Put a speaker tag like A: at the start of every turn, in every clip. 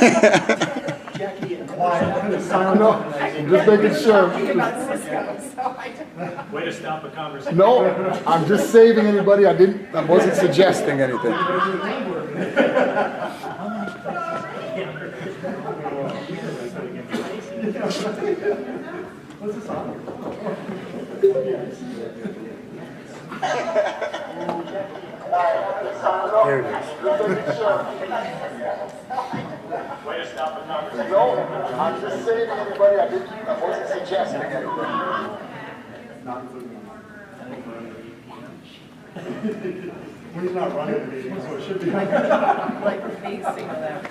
A: Jackie and quiet. No, I'm just making sure.
B: Way to stop a conversation.
A: No, I'm just saving anybody. I wasn't suggesting anything.
C: What's this on?
A: There it is.
B: Way to stop a conversation.
A: No, I'm just saving anybody. I wasn't suggesting anything.
C: Not including when he's not running the meeting, so it should be.
D: Like facing that.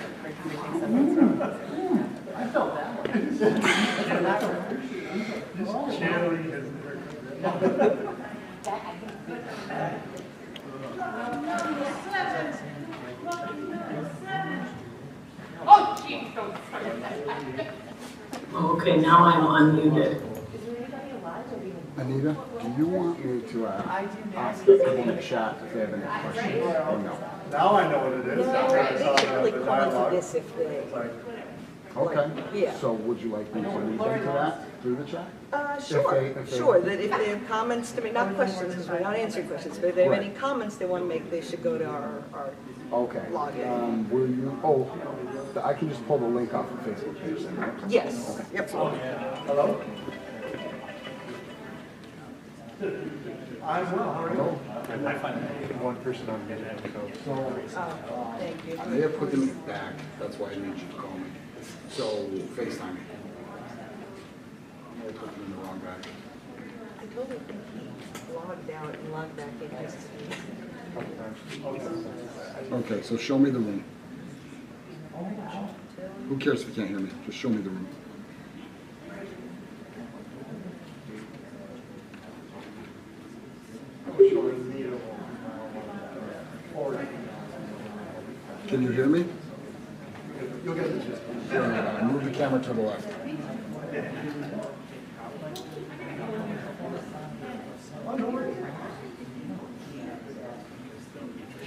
D: I felt that one.
C: Just channeling his.
D: Oh, geez, don't start
E: Okay, now I'm unmuted.
A: Anita, do you want me to ask the people in the chat if they have any questions or no?
C: Now I know what it is. After I saw
F: They can't really
C: the
F: comment to
C: dialogue.
F: this if they,
C: It's like,
A: Okay.
F: Yeah.
A: So would you like me to lead them to that through the chat?
F: sure,
A: if they-
F: sure, that if they have comments to make, not questions, because we're not answering questions, but if they have any
A: Right.
F: comments they want to make, they should go to our
A: Okay.
F: login.
A: Will you, I can just pull the link off the Facebook page then, right?
F: Yes, absolutely.
C: hello? I'm well, how are you?
B: I find one person on the internet, so.
F: Oh, thank you.
A: I may have put them back, that's why I need you to call me. So FaceTime me. I may have put them in the wrong bag.
F: I totally think he logged out and logged back in just to
A: Okay, so show me the room. Who cares if you can't hear me? Just show me the room. Can you hear me?
C: You'll get the gist.
A: Move the camera to the left.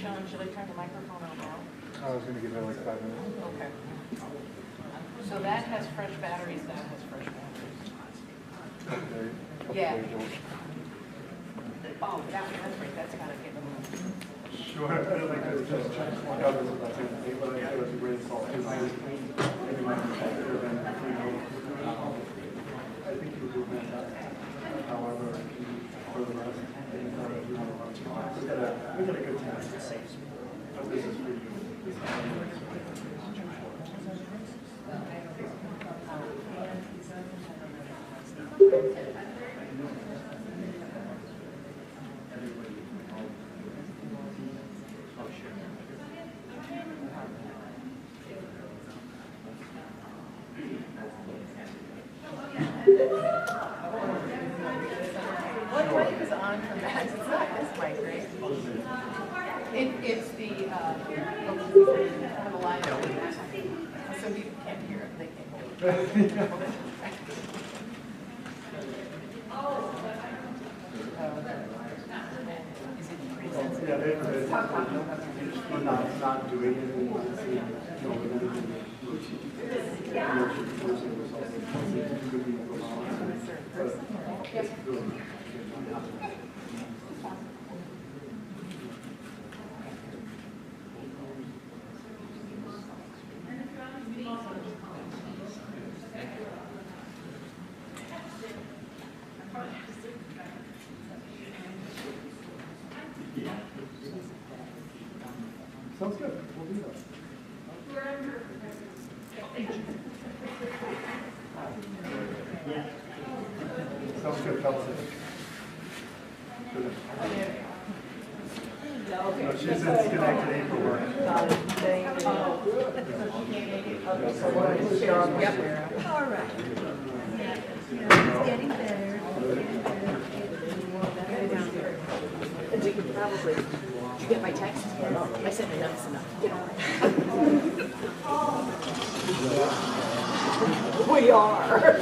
D: Sean, should I turn the microphone on now?
C: I was gonna give it like 5 minutes.
D: Okay. So that has fresh batteries, that has fresh batteries. Yeah. Oh, that's right, that's gotta get moved.
C: Sure, I don't think it's just one covers it, that's it, but I feel it's a great salt. Maybe my competitor than, I think you do fantastic. However, for the rest, we got a good time. But this is for you.
D: What mic is on for Max? It's not this mic, right? It's the line. Some people can't hear it, they can't hear it. Is it pretty sensitive?
C: Yeah, we're not doing anything. Sounds good. We'll do that. Sounds good. Placid. No, she's in Schenectady for work.
F: Yep. All right. It's getting better. And we could probably, did you get my text? I said enough is enough. Get on. We are.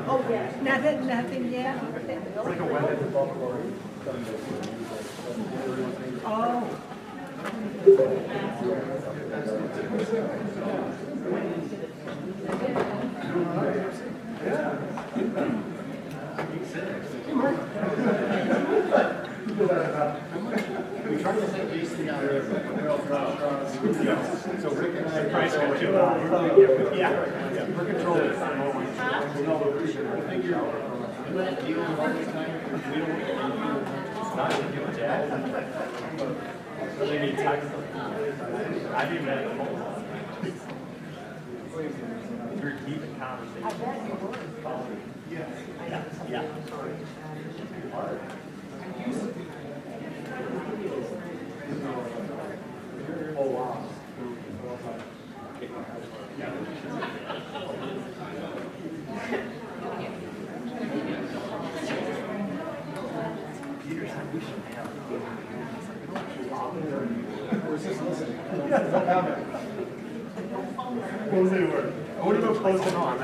F: Oh, yeah.
G: Nothing yet?
C: It's like a wet at the Buffalo.
B: Price got too high. Yeah. We're controlling. Really need text. I've even had a phone call. We're keeping conversation. Yeah.
C: Oh, wow. Closing word. I wouldn't even close it on.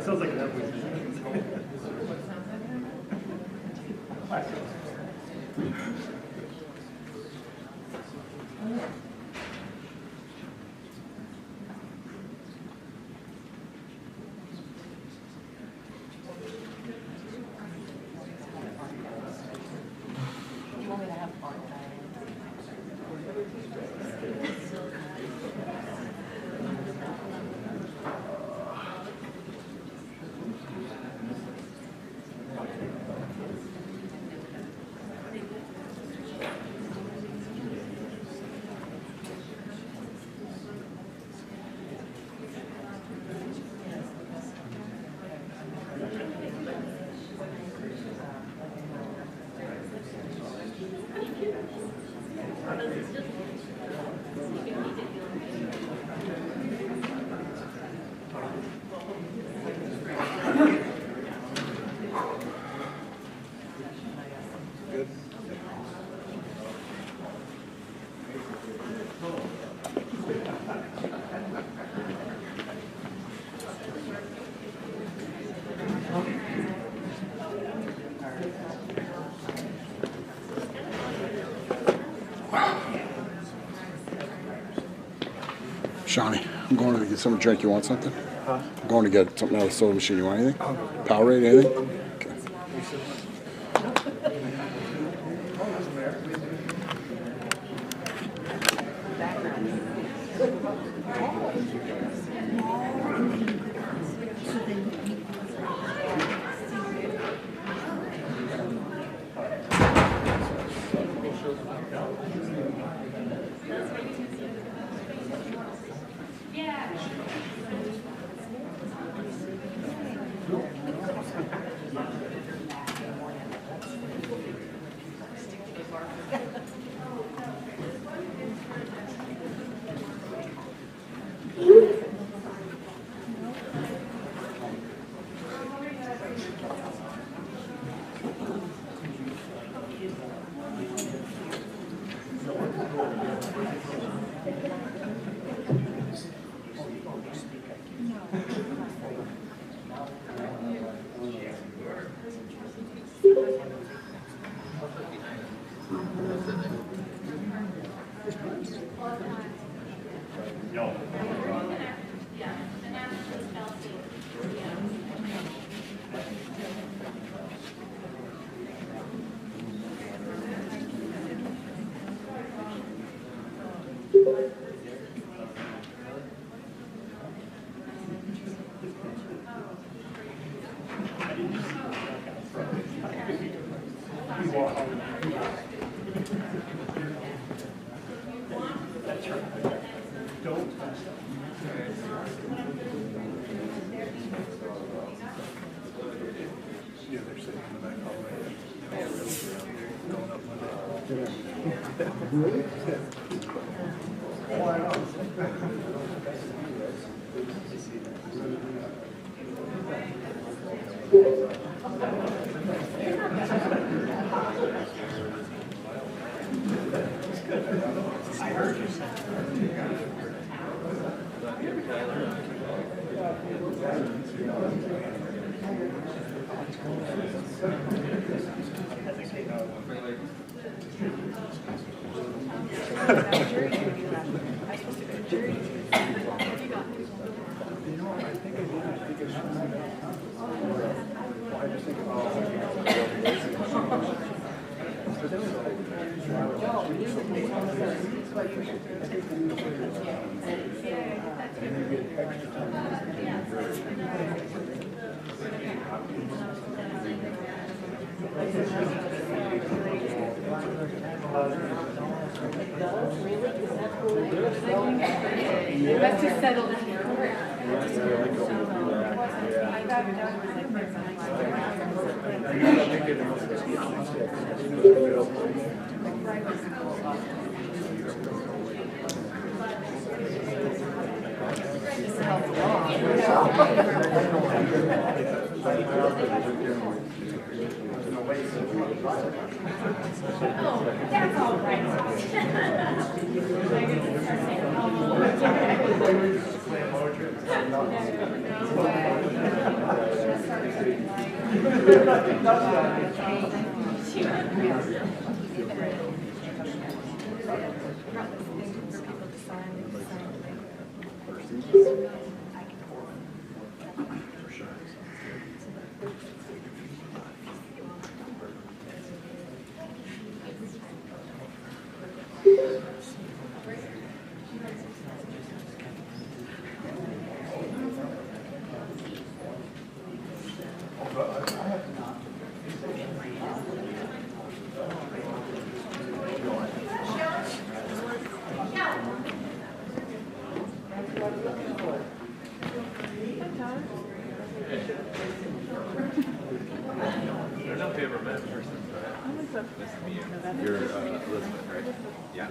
C: Sounds like an episode.
D: You want me to have fun?
A: Shawnee, I'm going to get something to drink. You want something? Huh? I'm going to get something out of the soda machine. You want anything? Powerade, anything? Okay.
C: That's right. Don't mess up. Yeah, they're sitting in the back hallway. Going up Monday. Why not?
D: You must have settled in here. I got it done. This helps Oh, that's all
E: I don't know if you ever met in person, but nice to meet you. You're Elizabeth, right? Yeah.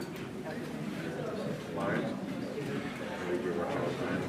E: Lauren? You're working all the time.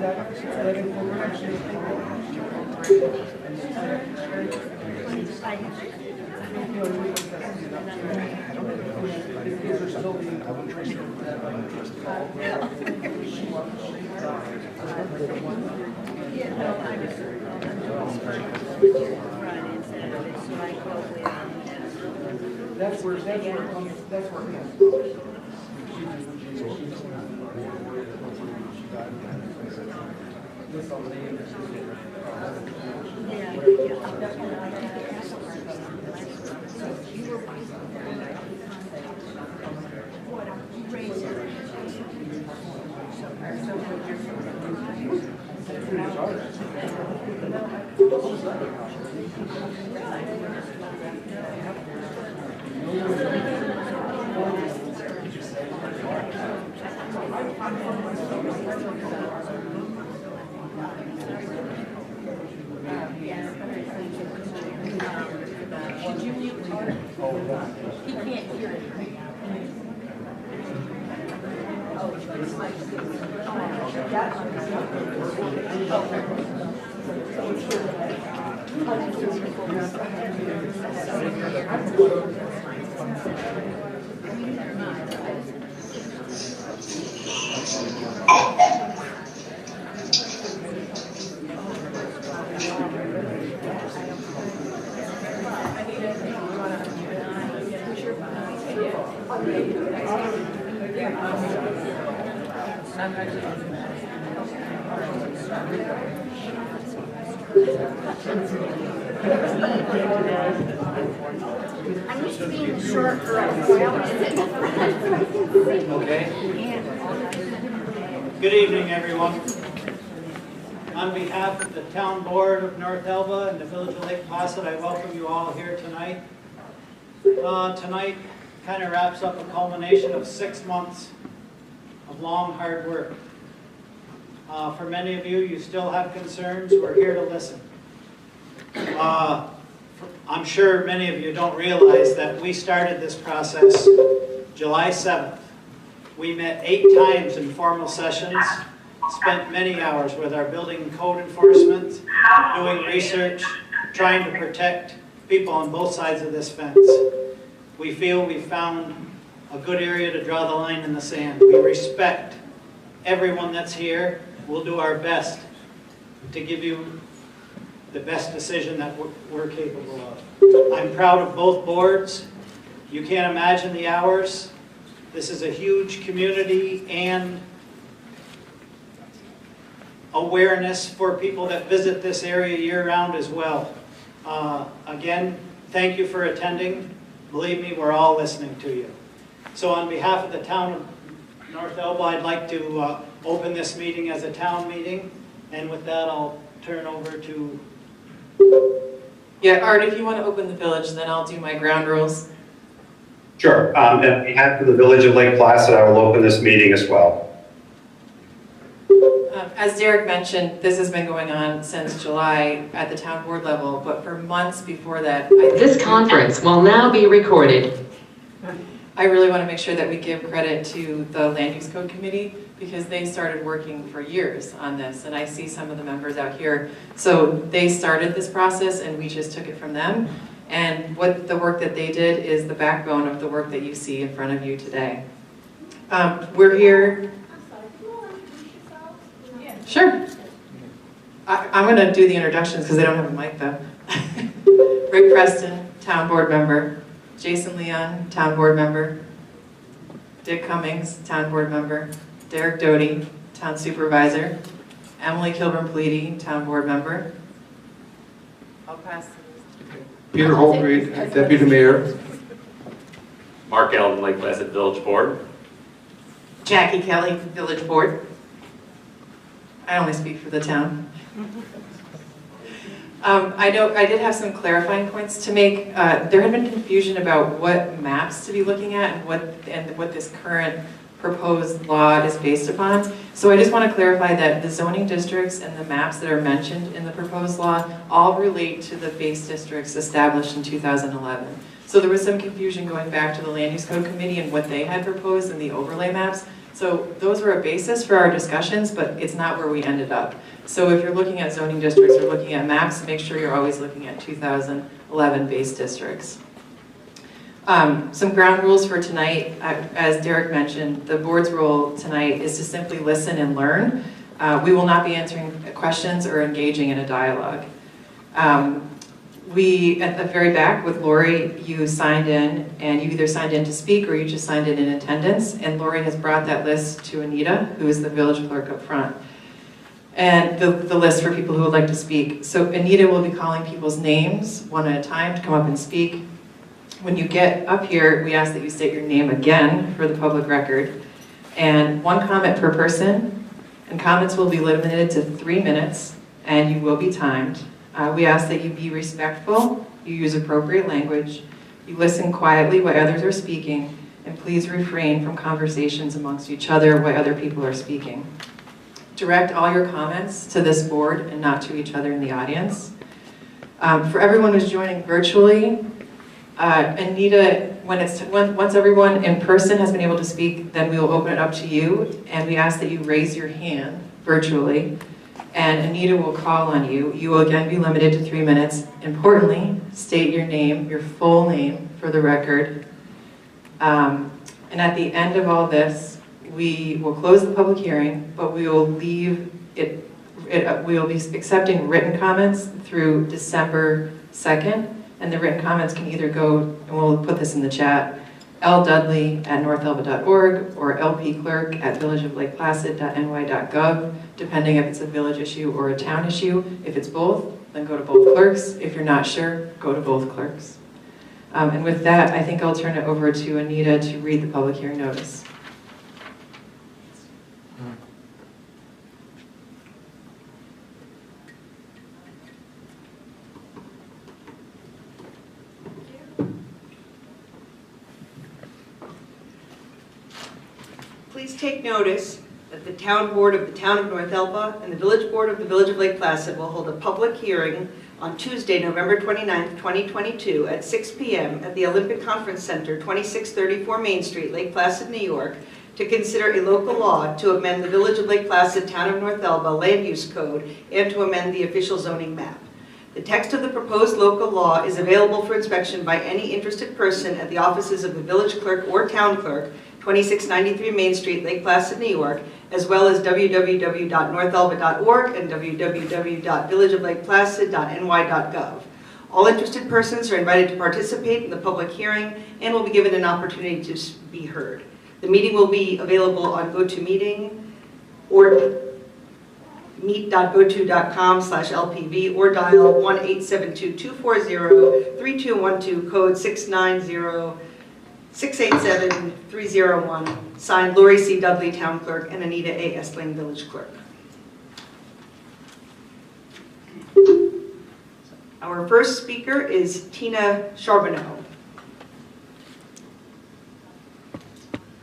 C: that informal actually? These are still being traced over that by the That's where it comes, that's where it comes.
F: He can't hear it. I'm used to being the short girl, so I always sit in the front.
G: Okay. Good evening, everyone. On behalf of the Town Board of North Elba and the Village of Lake Placid, I welcome you all here tonight. Tonight kind of wraps up a culmination of 6 months of long, hard work. For many of you, you still have concerns. We're here to listen. I'm sure many of you don't realize that we started this process July 7th. We met 8 times in formal sessions, spent many hours with our building and code enforcement, doing research, trying to protect people on both sides of this fence. We feel we found a good area to draw the line in the sand. We respect everyone that's here. We'll do our best to give you the best decision that we're capable of. I'm proud of both boards. You can't imagine the hours. This is a huge community and awareness for people that visit this area year-round as well. Again, thank you for attending. Believe me, we're all listening to you. So on behalf of the town of North Elba, I'd like to open this meeting as a town meeting. And with that, I'll turn over to...
H: Yeah, Art, if you want to open the village, then I'll do my ground rules.
I: Sure. On behalf of the Village of Lake Placid, I will open this meeting as well.
H: As Derek mentioned, this has been going on since July at the town board level, but for months before that...
J: This conference will now be recorded.
H: I really want to make sure that we give credit to the Land Use Code Committee because they started working for years on this, and I see some of the members out here. So they started this process and we just took it from them. And what the work that they did is the backbone of the work that you see in front of you today. We're here... Sure. I'm going to do the introductions because they don't have a mic though. Rick Preston, town board member. Jason Leon, town board member. Dick Cummings, town board member. Derek Doty, town supervisor. Emily Kilburn-Pleedy, town board member. I'll pass.
K: Peter Holtreed, deputy mayor.
B: Mark Allen, Lake Placid Village Board.
H: Jackie Kelly, village board. I only speak for the town. I did have some clarifying points to make. There had been confusion about what maps to be looking at and what this current proposed law is based upon. So I just want to clarify that the zoning districts and the maps that are mentioned in the proposed law all relate to the base districts established in 2011. So there was some confusion going back to the Land Use Code Committee and what they had proposed in the overlay maps. So those were a basis for our discussions, but it's not where we ended up. So if you're looking at zoning districts or looking at maps, make sure you're always looking at 2011 base districts. Some ground rules for tonight. As Derek mentioned, the board's role tonight is to simply listen and learn. We will not be answering questions or engaging in a dialogue. We, at the very back with Lori, you signed in, and you either signed in to speak or you just signed in attendance, and Lori has brought that list to Anita, who is the village clerk up front, and the list for people who would like to speak. So Anita will be calling people's names one at a time to come up and speak. When you get up here, we ask that you state your name again for the public record, and 1 comment per person, and comments will be limited to 3 minutes, and you will be timed. We ask that you be respectful, you use appropriate language, you listen quietly while others are speaking, and please refrain from conversations amongst each other while other people are speaking. Direct all your comments to this board and not to each other in the audience. For everyone who's joining virtually, Anita, once everyone in person has been able to speak, then we will open it up to you, and we ask that you raise your hand virtually, and Anita will call on you. You will again be limited to 3 minutes. Importantly, state your name, your full name for the record. And at the end of all this, we will close the public hearing, but we will leave it, we will be accepting written comments through December 2nd, and the written comments can either go, and we'll put this in the chat, ldudley@northelba.org or lpclerk@villageoflakeplacid.ny.gov, depending if it's a village issue or a town issue. If it's both, then go to both clerks. If you're not sure, go to both clerks. And with that, I think I'll turn it over to Anita to read the public hearing notice.
L: Please take notice that the Town Board of the Town of North Elba and the Village Board of the Village of Lake Placid will hold a public hearing on Tuesday, November 29th, 2022 at 6 p.m. at the Olympic Conference Center, 2634 Main Street, Lake Placid, New York, to consider a local law to amend the Village of Lake Placid, Town of North Elba Land Use Code and to amend the official zoning map. The text of the proposed local law is available for inspection by any interested person at the offices of the village clerk or town clerk, 2693 Main Street, Lake Placid, New York, as well as www.northelba.org and www.villageoflakeplacid.ny.gov. All interested persons are invited to participate in the public hearing and will be given an opportunity to be heard. The meeting will be available on GoToMeeting or meet.goto.com/LPV or dial 1-872-240-3212, code 690-687-301, signed Lori C. Dudley, Town Clerk, and Anita A. Estling, Village Clerk. Our first speaker is Tina Charbonneau.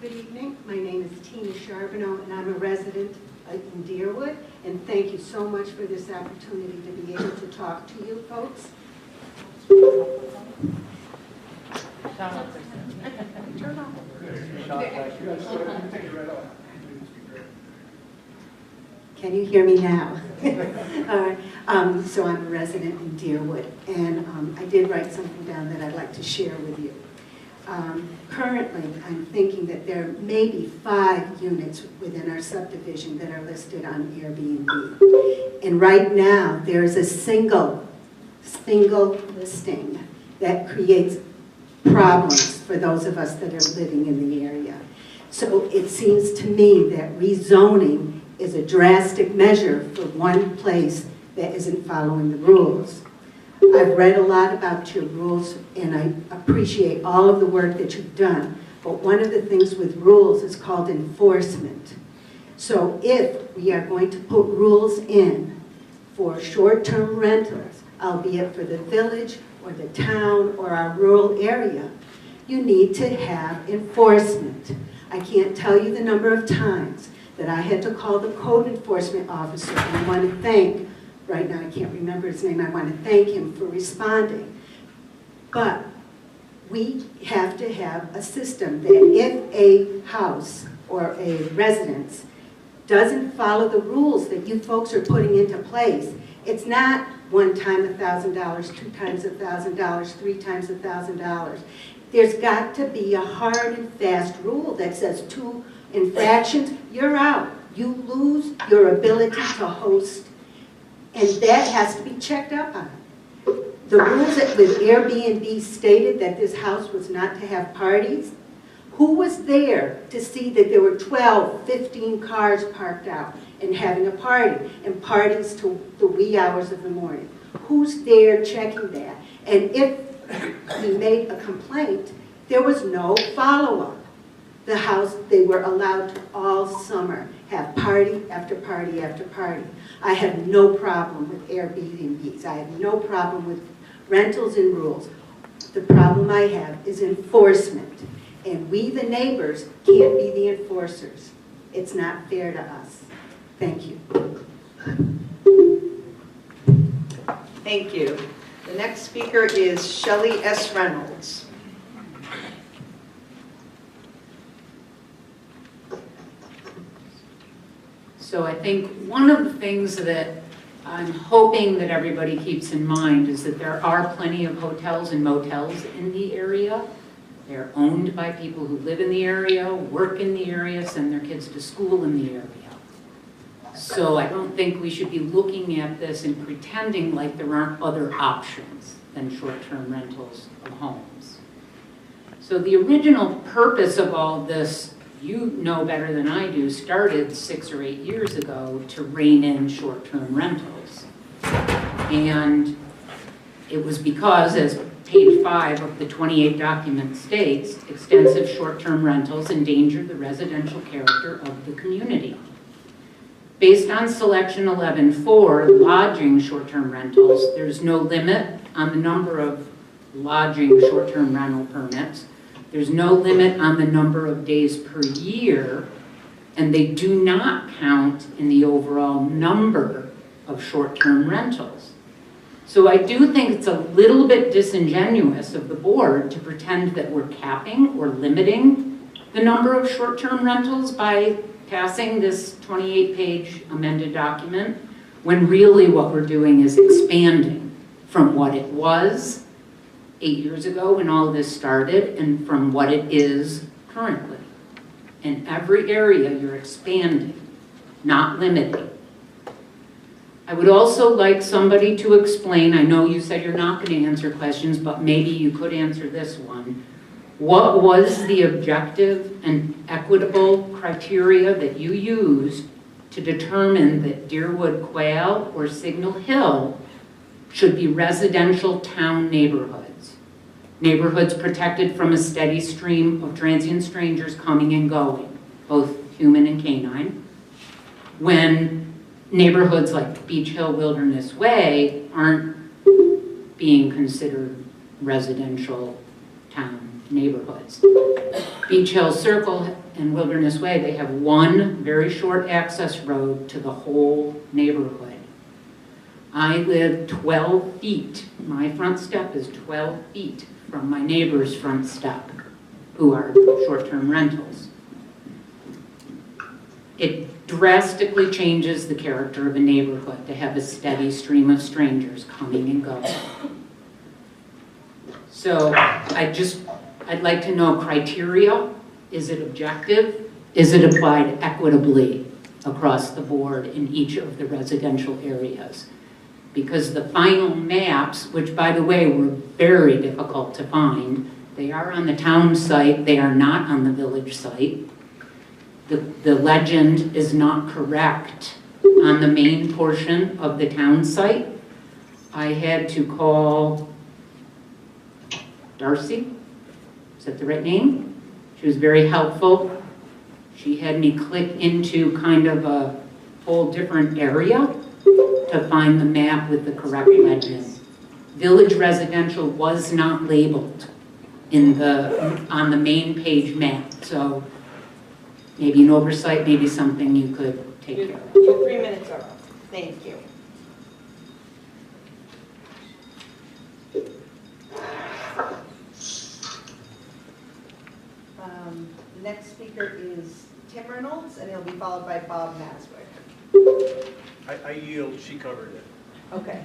M: Good evening. My name is Tina Charbonneau, and I'm a resident in Deerwood. And thank you so much for this opportunity to be able to talk to you folks. Can you hear me now? All right. So I'm a resident in Deerwood, and I did write something down that I'd like to share with you. Currently, I'm thinking that there may be 5 units within our subdivision that are listed on Airbnb. And right now, there's a single listing that creates problems for those of us that are living in the area. So it seems to me that rezoning is a drastic measure for one place that isn't following the rules. I've read a lot about your rules, and I appreciate all of the work that you've done. But one of the things with rules is called enforcement. So if we are going to put rules in for short-term rentals, albeit for the village or the town or our rural area, you need to have enforcement. I can't tell you the number of times that I had to call the code enforcement officer, and I want to thank, right now I can't remember his name, I want to thank him for responding. But we have to have a system that if a house or a residence doesn't follow the rules that you folks are putting into place, it's not one time $1,000, two times $1,000, three times $1,000. There's got to be a hard and fast rule that says 2 infractions, you're out. You lose your ability to host, and that has to be checked up on. The rules that with Airbnb stated that this house was not to have parties. Who was there to see that there were 12, 15 cars parked out and having a party, and parties to the wee hours of the morning? Who's there checking that? And if we made a complaint, there was no follow-up. The house, they were allowed to all summer have party after party after party. I have no problem with Airbnbs. I have no problem with rentals and rules. The problem I have is enforcement. And we, the neighbors, can't be the enforcers. It's not fair to us. Thank you.
L: Thank you. The next speaker is Shelley S. Reynolds.
N: So I think one of the things that I'm hoping that everybody keeps in mind is that there are plenty of hotels and motels in the area. They're owned by people who live in the area, work in the area, send their kids to school in the area. So I don't think we should be looking at this and pretending like there aren't other options than short-term rentals of homes. So the original purpose of all this, you know better than I do, started 6 or 8 years ago to rein in short-term rentals. And it was because, as page 5 of the 28 document states, extensive short-term rentals endanger the residential character of the community. Based on Selection 11.4, lodging short-term rentals, there's no limit on the number of lodging short-term rental permits. There's no limit on the number of days per year, and they do not count in the overall number of short-term rentals. So I do think it's a little bit disingenuous of the board to pretend that we're capping or limiting the number of short-term rentals by passing this 28-page amended document, when really what we're doing is expanding from what it was 8 years ago when all this started and from what it is currently. In every area, you're expanding, not limiting. I would also like somebody to explain, I know you said you're not going to answer questions, but maybe you could answer this one. What was the objective and equitable criteria that you used to determine that Deerwood Quail or Signal Hill should be residential town neighborhoods? Neighborhoods protected from a steady stream of transient strangers coming and going, both human and canine, when neighborhoods like Beach Hill Wilderness Way aren't being considered residential town neighborhoods. Beach Hill Circle and Wilderness Way, they have one very short access road to the whole neighborhood. I live 12 feet, my front step is 12 feet from my neighbor's front step, who are short-term rentals. It drastically changes the character of a neighborhood to have a steady stream of strangers coming and going. So I'd like to know criteria. Is it objective? Is it applied equitably across the board in each of the residential areas? Because the final maps, which by the way were very difficult to find, they are on the town site, they are not on the village site. The legend is not correct on the main portion of the town site. I had to call Darcy, is that the right name? She was very helpful. She had me click into kind of a whole different area to find the map with the correct legend. Village residential was not labeled on the main page map, so maybe an oversight, maybe something you could take care of.
L: Your 3 minutes are up. Thank you. Next speaker is Tim Reynolds, and he'll be followed by Bob Maswick.
C: I yield, she covered it.
L: Okay.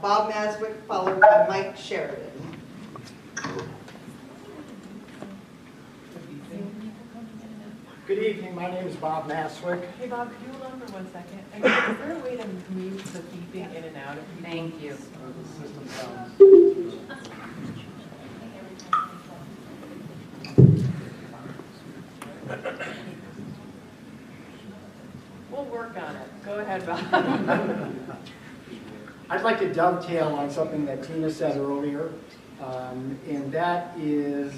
L: Bob Maswick, followed by Mike Sheridan.
O: Good evening, my name is Bob Maswick.
P: Hey Bob, could you hold on for 1 second? And is there a way to mute the beeping in and out of people?
N: Thank you.
O: The system sounds.
P: We'll work on it. Go ahead, Bob.
O: I'd like to dovetail on something that Tina said earlier, and that is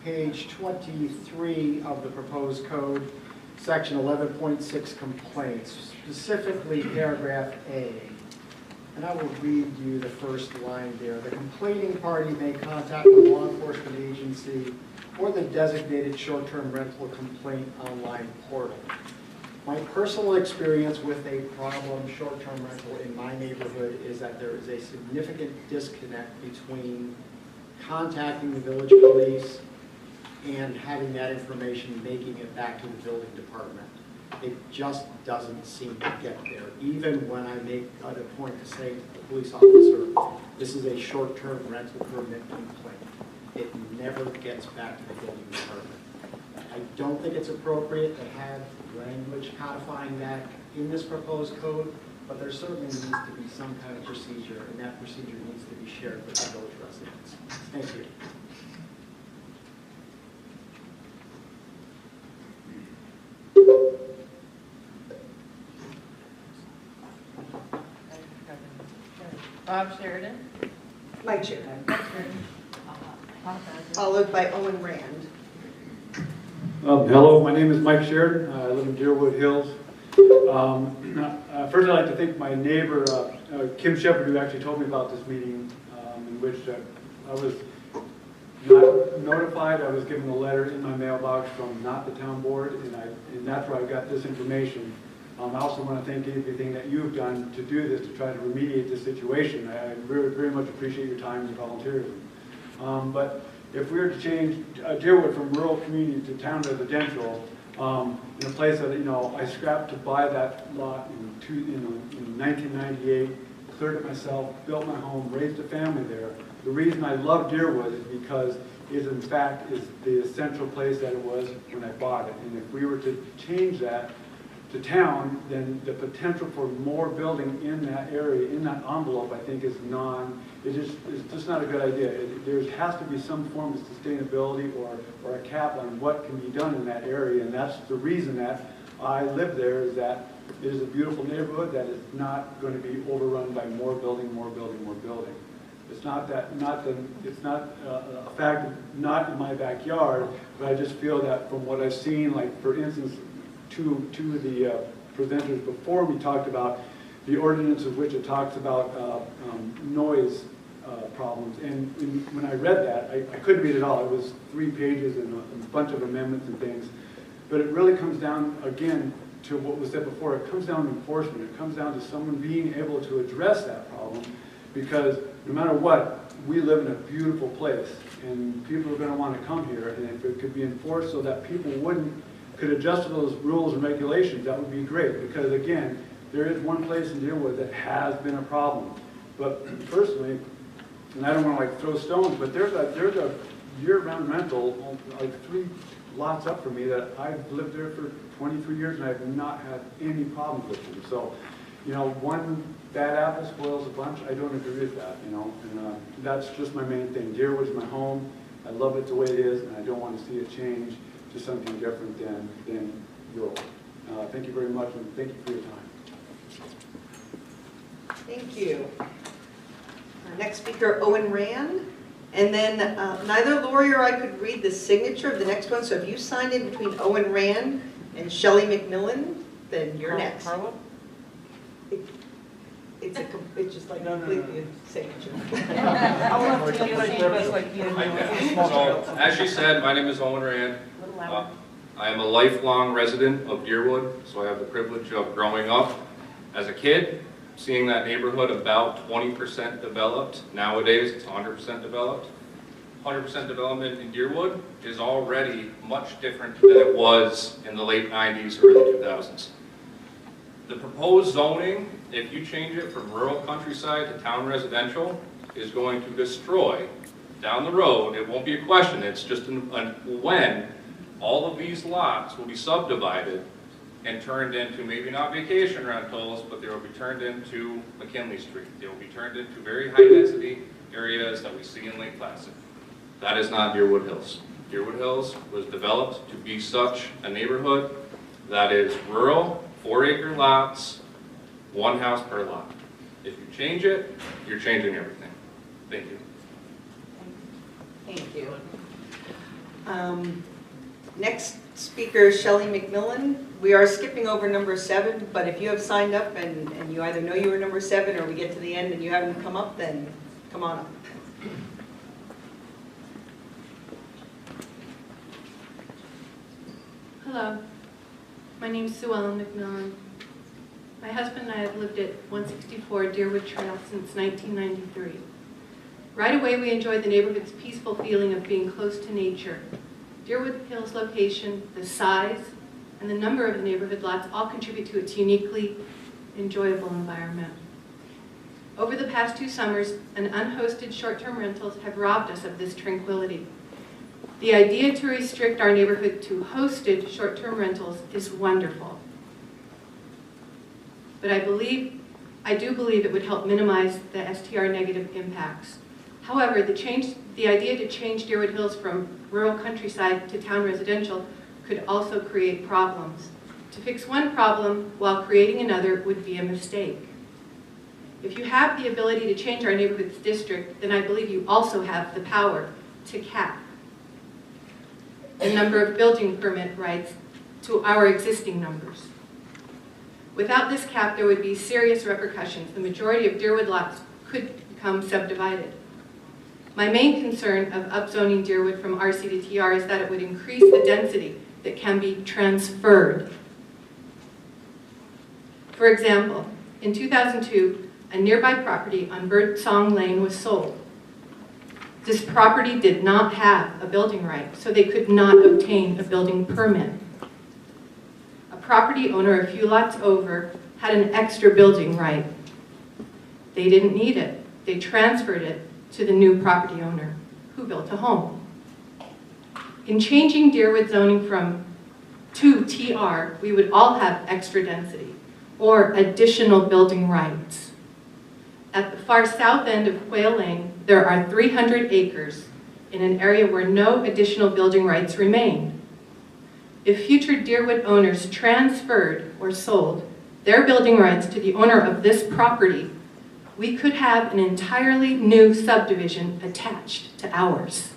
O: page 23 of the proposed code, section 11.6 complaints, specifically paragraph A. And I will read you the first line there. The complaining party may contact the law enforcement agency or the designated short-term rental complaint online portal. My personal experience with a problem short-term rental in my neighborhood is that there is a significant disconnect between contacting the village police and having that information making it back to the building department. It just doesn't seem to get there. Even when I make it a point to say to the police officer, this is a short-term rental permit complaint, it never gets back to the building department. I don't think it's appropriate to have language codifying that in this proposed code, but there certainly needs to be some kind of procedure, and that procedure needs to be shared with the village residents. Thank you.
P: Bob Sheridan.
L: Mike Sheridan.
P: Mike Sheridan.
L: Followed by Owen Rand.
C: Hello, my name is Mike Sheridan. I live in Deerwood Hills. First, I'd like to thank my neighbor, Kim Shepard, who actually told me about this meeting, in which I was not notified. I was given a letter in my mailbox from not the town board, and that's where I got this information. I also want to thank everything that you've done to do this, to try to remediate this situation. I very, very much appreciate your time and your volunteerism. But if we were to change Deerwood from rural community to town residential, in a place that, I scrapped to buy that lot in 1998, cleared it myself, built my home, raised a family there. The reason I love Deerwood is because it, in fact, is the essential place that it was when I bought it. And if we were to change that to town, then the potential for more building in that area, in that envelope, I think it's just not a good idea. There has to be some form of sustainability or a cap on what can be done in that area, and that's the reason that I live there, is that it is a beautiful neighborhood that is not going to be overrun by more building, more building, more building. It's not a fact of not in my backyard, but I just feel that from what I've seen, like for instance, two of the presenters before me talked about the ordinance of which it talks about noise problems. And when I read that, I couldn't read it all. It was 3 pages and a bunch of amendments and things. But it really comes down, again, to what was said before. It comes down to enforcement. It comes down to someone being able to address that problem, because no matter what, we live in a beautiful place, and people are going to want to come here. And if it could be enforced so that people could adjust to those rules and regulations, that would be great. Because again, there is one place in Deerwood that has been a problem. But personally, and I don't want to throw stones, but there's a year-round rental, like 3 lots up from me, that I've lived there for 23 years and I've not had any problems with them. So, one bad apple spoils a bunch. I don't agree with that, and that's just my main thing. Deerwood's my home. I love it the way it is, and I don't want to see it change to something different than rural. Thank you very much, and thank you for your time.
L: Thank you. Our next speaker, Owen Rand. And then neither Lori or I could read the signature of the next one, so if you signed in between Owen Rand and Shelley McMillan, then you're next.
P: Carla?
L: It's just like completely a signature.
Q: So, as she said, my name is Owen Rand. I am a lifelong resident of Deerwood, so I have the privilege of growing up as a kid, seeing that neighborhood about 20% developed. Nowadays, it's 100% developed. 100% development in Deerwood is already much different than it was in the late 90s, early 2000s. The proposed zoning, if you change it from rural countryside to town residential, is going to destroy, down the road, it won't be a question, it's just when all of these lots will be subdivided and turned into maybe not vacation rentals, but they will be turned into McKinley Street. They will be turned into very high density areas that we see in Lake Placid. That is not Deerwood Hills. Deerwood Hills was developed to be such a neighborhood that is rural, 4-acre lots, 1 house per lot. If you change it, you're changing everything. Thank you.
L: Thank you. Next speaker is Shelley McMillan. We are skipping over number 7, but if you have signed up and you either know you were number 7 or we get to the end and you haven't come up, then come on up.
R: Hello, my name is Sue Ellen McMillan. My husband and I have lived at 164 Deerwood Trail since 1993. Right away, we enjoyed the neighborhood's peaceful feeling of being close to nature. Deerwood Hills' location, the size, and the number of the neighborhood lots all contribute to its uniquely enjoyable environment. Over the past 2 summers, an unhosted short-term rentals have robbed us of this tranquility. The idea to restrict our neighborhood to hosted short-term rentals is wonderful. But I do believe it would help minimize the STR negative impacts. However, the idea to change Deerwood Hills from rural countryside to town residential could also create problems. To fix one problem while creating another would be a mistake. If you have the ability to change our neighborhood's district, then I believe you also have the power to cap the number of building permit rights to our existing numbers. Without this cap, there would be serious repercussions. The majority of Deerwood lots could become subdivided. My main concern of upzoning Deerwood from RC to TR is that it would increase the density that can be transferred. For example, in 2002, a nearby property on Birdsong Lane was sold. This property did not have a building right, so they could not obtain a building permit. A property owner a few lots over had an extra building right. They didn't need it. They transferred it to the new property owner, who built a home. In changing Deerwood zoning to TR, we would all have extra density or additional building rights. At the far south end of Quail Lane, there are 300 acres in an area where no additional building rights remain. If future Deerwood owners transferred or sold their building rights to the owner of this property, we could have an entirely new subdivision attached to ours.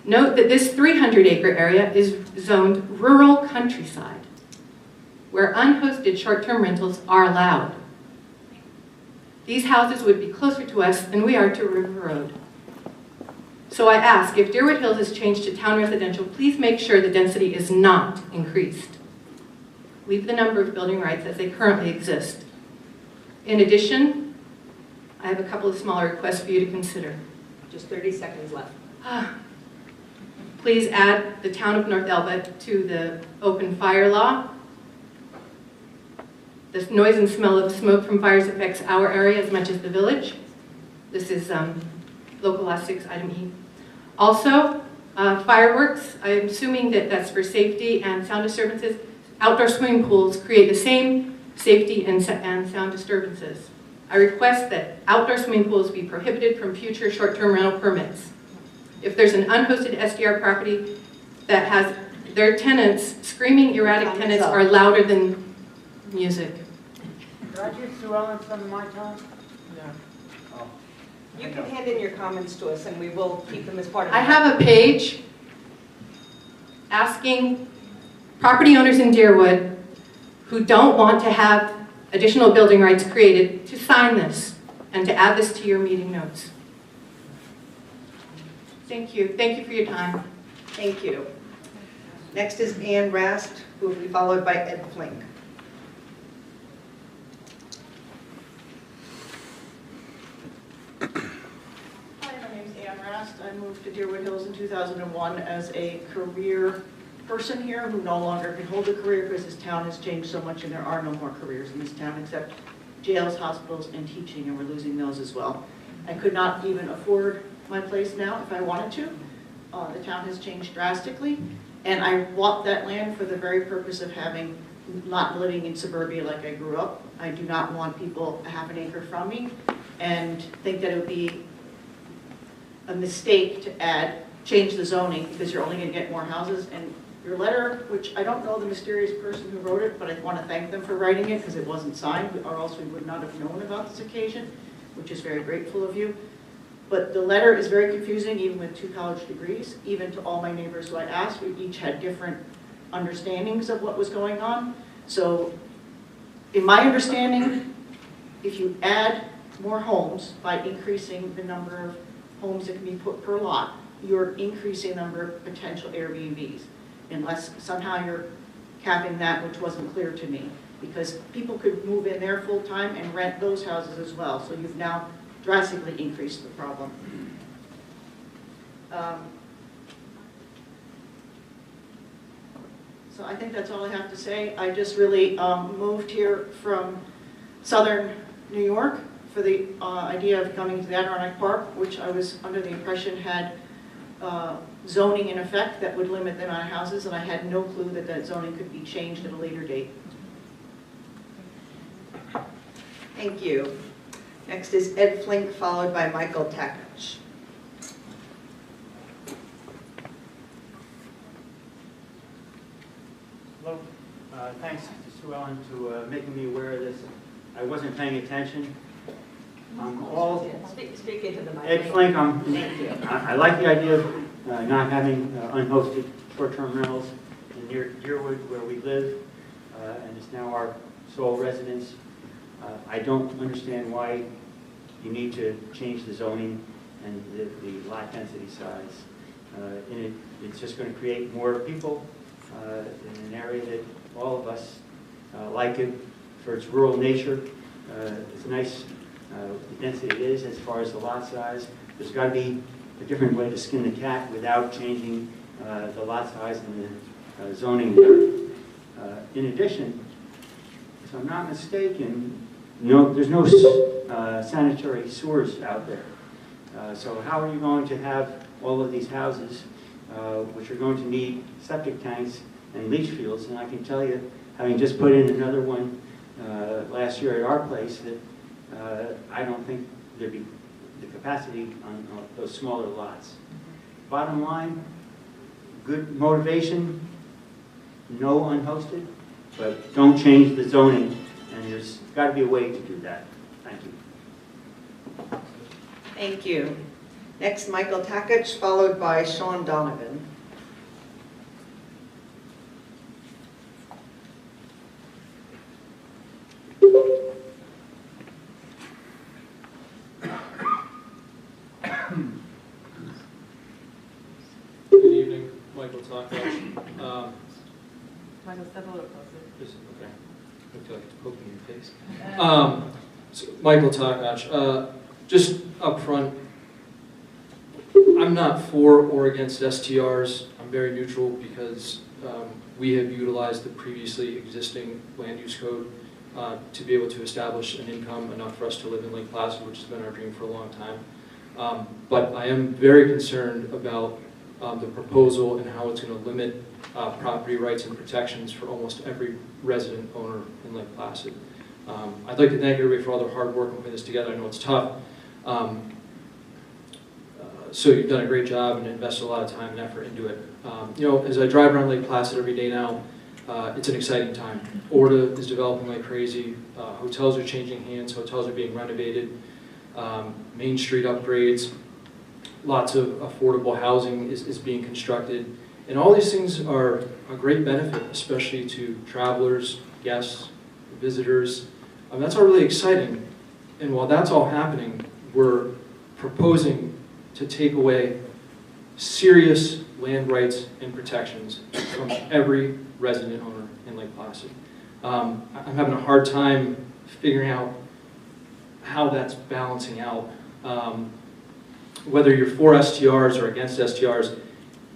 R: Note that this 300-acre area is zoned rural countryside, where unhosted short-term rentals are allowed. These houses would be closer to us than we are to River Road. So I ask, if Deerwood Hills is changed to town residential, please make sure the density is not increased. Leave the number of building rights as they currently exist. In addition, I have a couple of smaller requests for you to consider.
L: Just 30 seconds left.
R: Please add the town of North Elba to the open fire law. The noise and smell of smoke from fires affects our area as much as the village. This is local law 6, item E. Also, fireworks, I'm assuming that that's for safety and sound disturbances. Outdoor swimming pools create the same safety and sound disturbances. I request that outdoor swimming pools be prohibited from future short-term rental permits. If there's an unhosted SDR property that has their tenants, screaming erratic tenants are louder than music.
O: Did I give Sue Ellen some of my time?
L: No. Oh. You can hand in your comments to us and we will keep them as part of
R: I have a page asking property owners in Deerwood who don't want to have additional building rights created to sign this and to add this to your meeting notes. Thank you. Thank you for your time.
L: Thank you. Next is Ann Rast, who will be followed by Ed Flink.
P: Hi, my name
L: I moved to Deerwood Hills in 2001 as a career person here who no longer can hold a career because this town has changed so much and there are no more careers in this town except jails, hospitals, and teaching, and we're losing those as well. I could not even afford my place now if I wanted to. The town has changed drastically, and I bought that land for the very purpose of not living in suburbia like I grew up. I do not want people a half an acre from me, and think that it would be a mistake to change the zoning because you're only going to get more houses. And your letter, which I don't know the mysterious person who wrote it, but I want to thank them for writing it because it wasn't signed, or else we would not have known about this occasion, which is very grateful of you. But the letter is very confusing, even with 2 college degrees. Even to all my neighbors who I asked, we each had different understandings of what was going on. So in my understanding, if you add more homes by increasing the number of homes that can be put per lot, you're increasing the number of potential Airbnbs, unless somehow you're capping that, which wasn't clear to me, because people could move in there full-time and rent those houses as well. So you've now drastically increased the problem. So I think that's all I have to say. I just really moved here from southern New York for the idea of coming to the Adirondack Park, which I was under the impression had zoning in effect that would limit the amount of houses, and I had no clue that that zoning could be changed at a later date. Thank you. Next is Ed Flink, followed by Michael Takach.
S: Hello. Thanks to Sue Ellen to making me aware of this. I wasn't paying attention.
L: Speak into the mic.
S: Ed Flink, I like the idea of not having unhosted short-term rentals near Deerwood where we live, and it's now our sole residence. I don't understand why you need to change the zoning and the lot density size. It's just going to create more people in an area that all of us like it for its rural nature. It's nice the density it is as far as the lot size. There's got to be a different way to skin the cat without changing the lot size and the zoning there. In addition, if I'm not mistaken, there's no sanitary sewers out there. So how are you going to have all of these houses which are going to need septic tanks and leach fields? And I can tell you, having just put in another one last year at our place, that I don't think there'd be the capacity on those smaller lots. Bottom line, good motivation, no unhosted, but don't change the zoning, and there's got to be a way to do that. Thank you.
L: Thank you. Next, Michael Takach, followed by Sean Donovan.
T: Good evening, Michael Takach.
P: Michael, step a little closer.
T: Just, okay. I feel like poking your face. So Michael Takach. Just up front, I'm not for or against STRs. I'm very neutral because we have utilized the previously existing land use code to be able to establish an income enough for us to live in Lake Placid, which has been our dream for a long time. But I am very concerned about the proposal and how it's going to limit property rights and protections for almost every resident owner in Lake Placid. I'd like to thank everybody for all their hard work in putting this together. I know it's tough. So you've done a great job and invested a lot of time and effort into it. You know, as I drive around Lake Placid every day now, it's an exciting time. Orta is developing like crazy. Hotels are changing hands. Hotels are being renovated. Main Street upgrades. Lots of affordable housing is being constructed. And all these things are a great benefit, especially to travelers, guests, visitors. That's all really exciting. And while that's all happening, we're proposing to take away serious land rights and protections from every resident owner in Lake Placid. I'm having a hard time figuring out how that's balancing out. whether you're for STRs or against STRs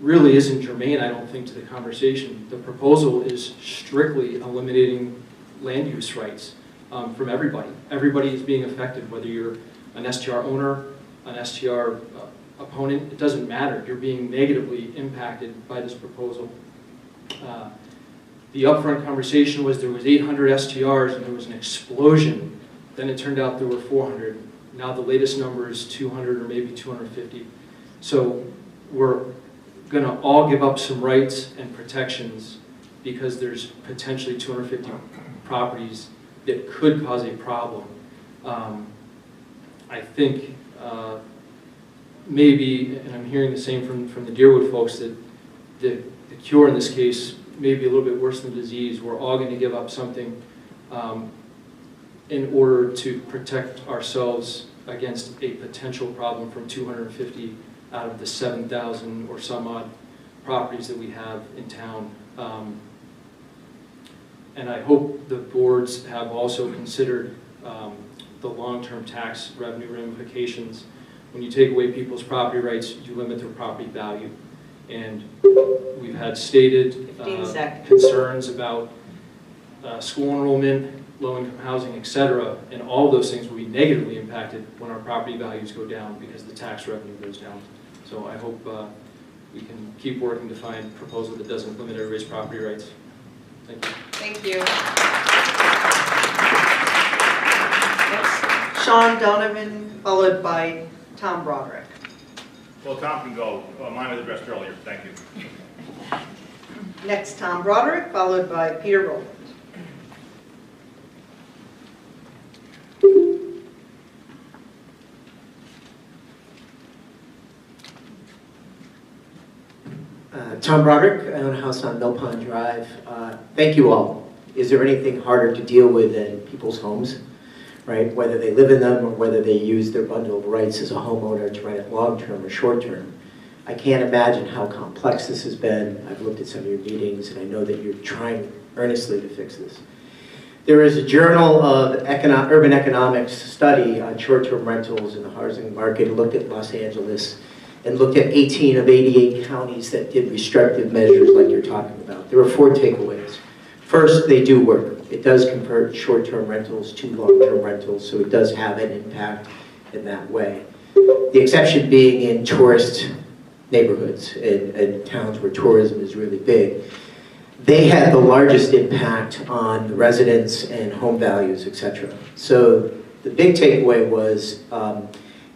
T: really isn't germane, I don't think, to the conversation. The proposal is strictly eliminating land use rights from everybody. Everybody is being affected, whether you're an STR owner, an STR opponent, it doesn't matter. You're being negatively impacted by this proposal. The upfront conversation was there was 800 STRs and there was an explosion. Then it turned out there were 400. Now the latest number is 200 or maybe 250. So we're going to all give up some rights and protections because there's potentially 250 properties that could cause a problem. I think maybe, and I'm hearing the same from the Deerwood folks, that the cure in this case may be a little bit worse than the disease. We're all going to give up something in order to protect ourselves against a potential problem from 250 out of the 7,000 or some odd properties that we have in town. And I hope the boards have also considered the long-term tax revenue ramifications. When you take away people's property rights, you limit their property value. And we've had stated concerns about school enrollment, low-income housing, etc. And all of those things will be negatively impacted when our property values go down because the tax revenue goes down. So I hope we can keep working to find a proposal that doesn't limit everybody's property rights. Thank you.
L: Thank you. Next, Sean Donovan, followed by Tom Broderick.
U: Well, Tom can go. Mine was addressed earlier. Thank you.
L: Next, Tom Broderick, followed by Peter Rowland.
V: Tom Broderick, I own a house on Mill Pond Drive. Thank you all. Is there anything harder to deal with than people's homes, right? Whether they live in them or whether they use their bundle of rights as a homeowner to rent it long-term or short-term. I can't imagine how complex this has been. I've looked at some of your meetings and I know that you're trying earnestly to fix this. There is a Journal of Urban Economics study on short-term rentals in the housing market. It looked at Los Angeles and looked at 18 of 88 counties that did restrictive measures like you're talking about. There were 4 takeaways. First, they do work. It does convert short-term rentals to long-term rentals, so it does have an impact in that way. The exception being in tourist neighborhoods and towns where tourism is really big. They had the largest impact on the residents and home values, etc. So the big takeaway was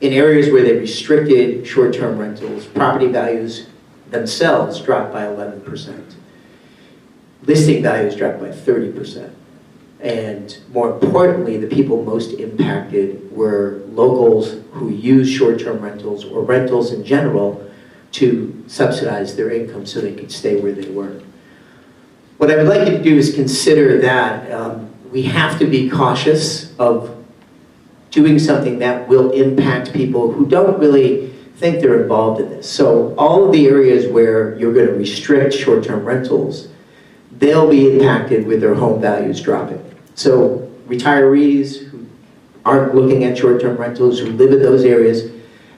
V: in areas where they restricted short-term rentals, property values themselves dropped by 11%. Listing values dropped by 30%. And more importantly, the people most impacted were locals who use short-term rentals or rentals in general to subsidize their income so they could stay where they were. What I would like you to do is consider that we have to be cautious of doing something that will impact people who don't really think they're involved in this. So all of the areas where you're going to restrict short-term rentals, they'll be impacted with their home values dropping. So retirees who aren't looking at short-term rentals, who live in those areas,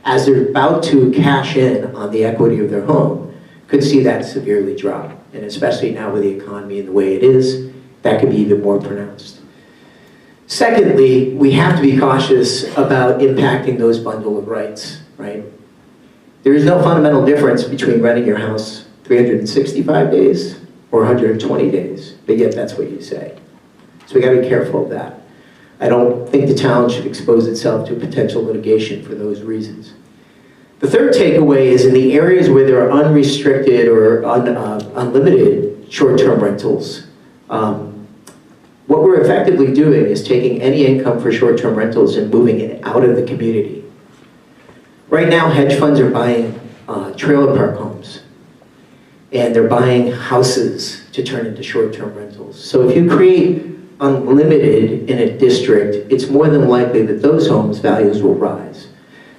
V: as they're about to cash in on the equity of their home, could see that severely drop. And especially now with the economy and the way it is, that could be even more pronounced. Secondly, we have to be cautious about impacting those bundle of rights, right? There is no fundamental difference between renting your house 365 days or 120 days, but yet that's what you say. So we gotta be careful of that. I don't think the town should expose itself to potential litigation for those reasons. The third takeaway is in the areas where there are unrestricted or unlimited short-term rentals, what we're effectively doing is taking any income for short-term rentals and moving it out of the community. Right now, hedge funds are buying trailer park homes, and they're buying houses to turn into short-term rentals. So if you create unlimited in a district, it's more than likely that those homes' values will rise.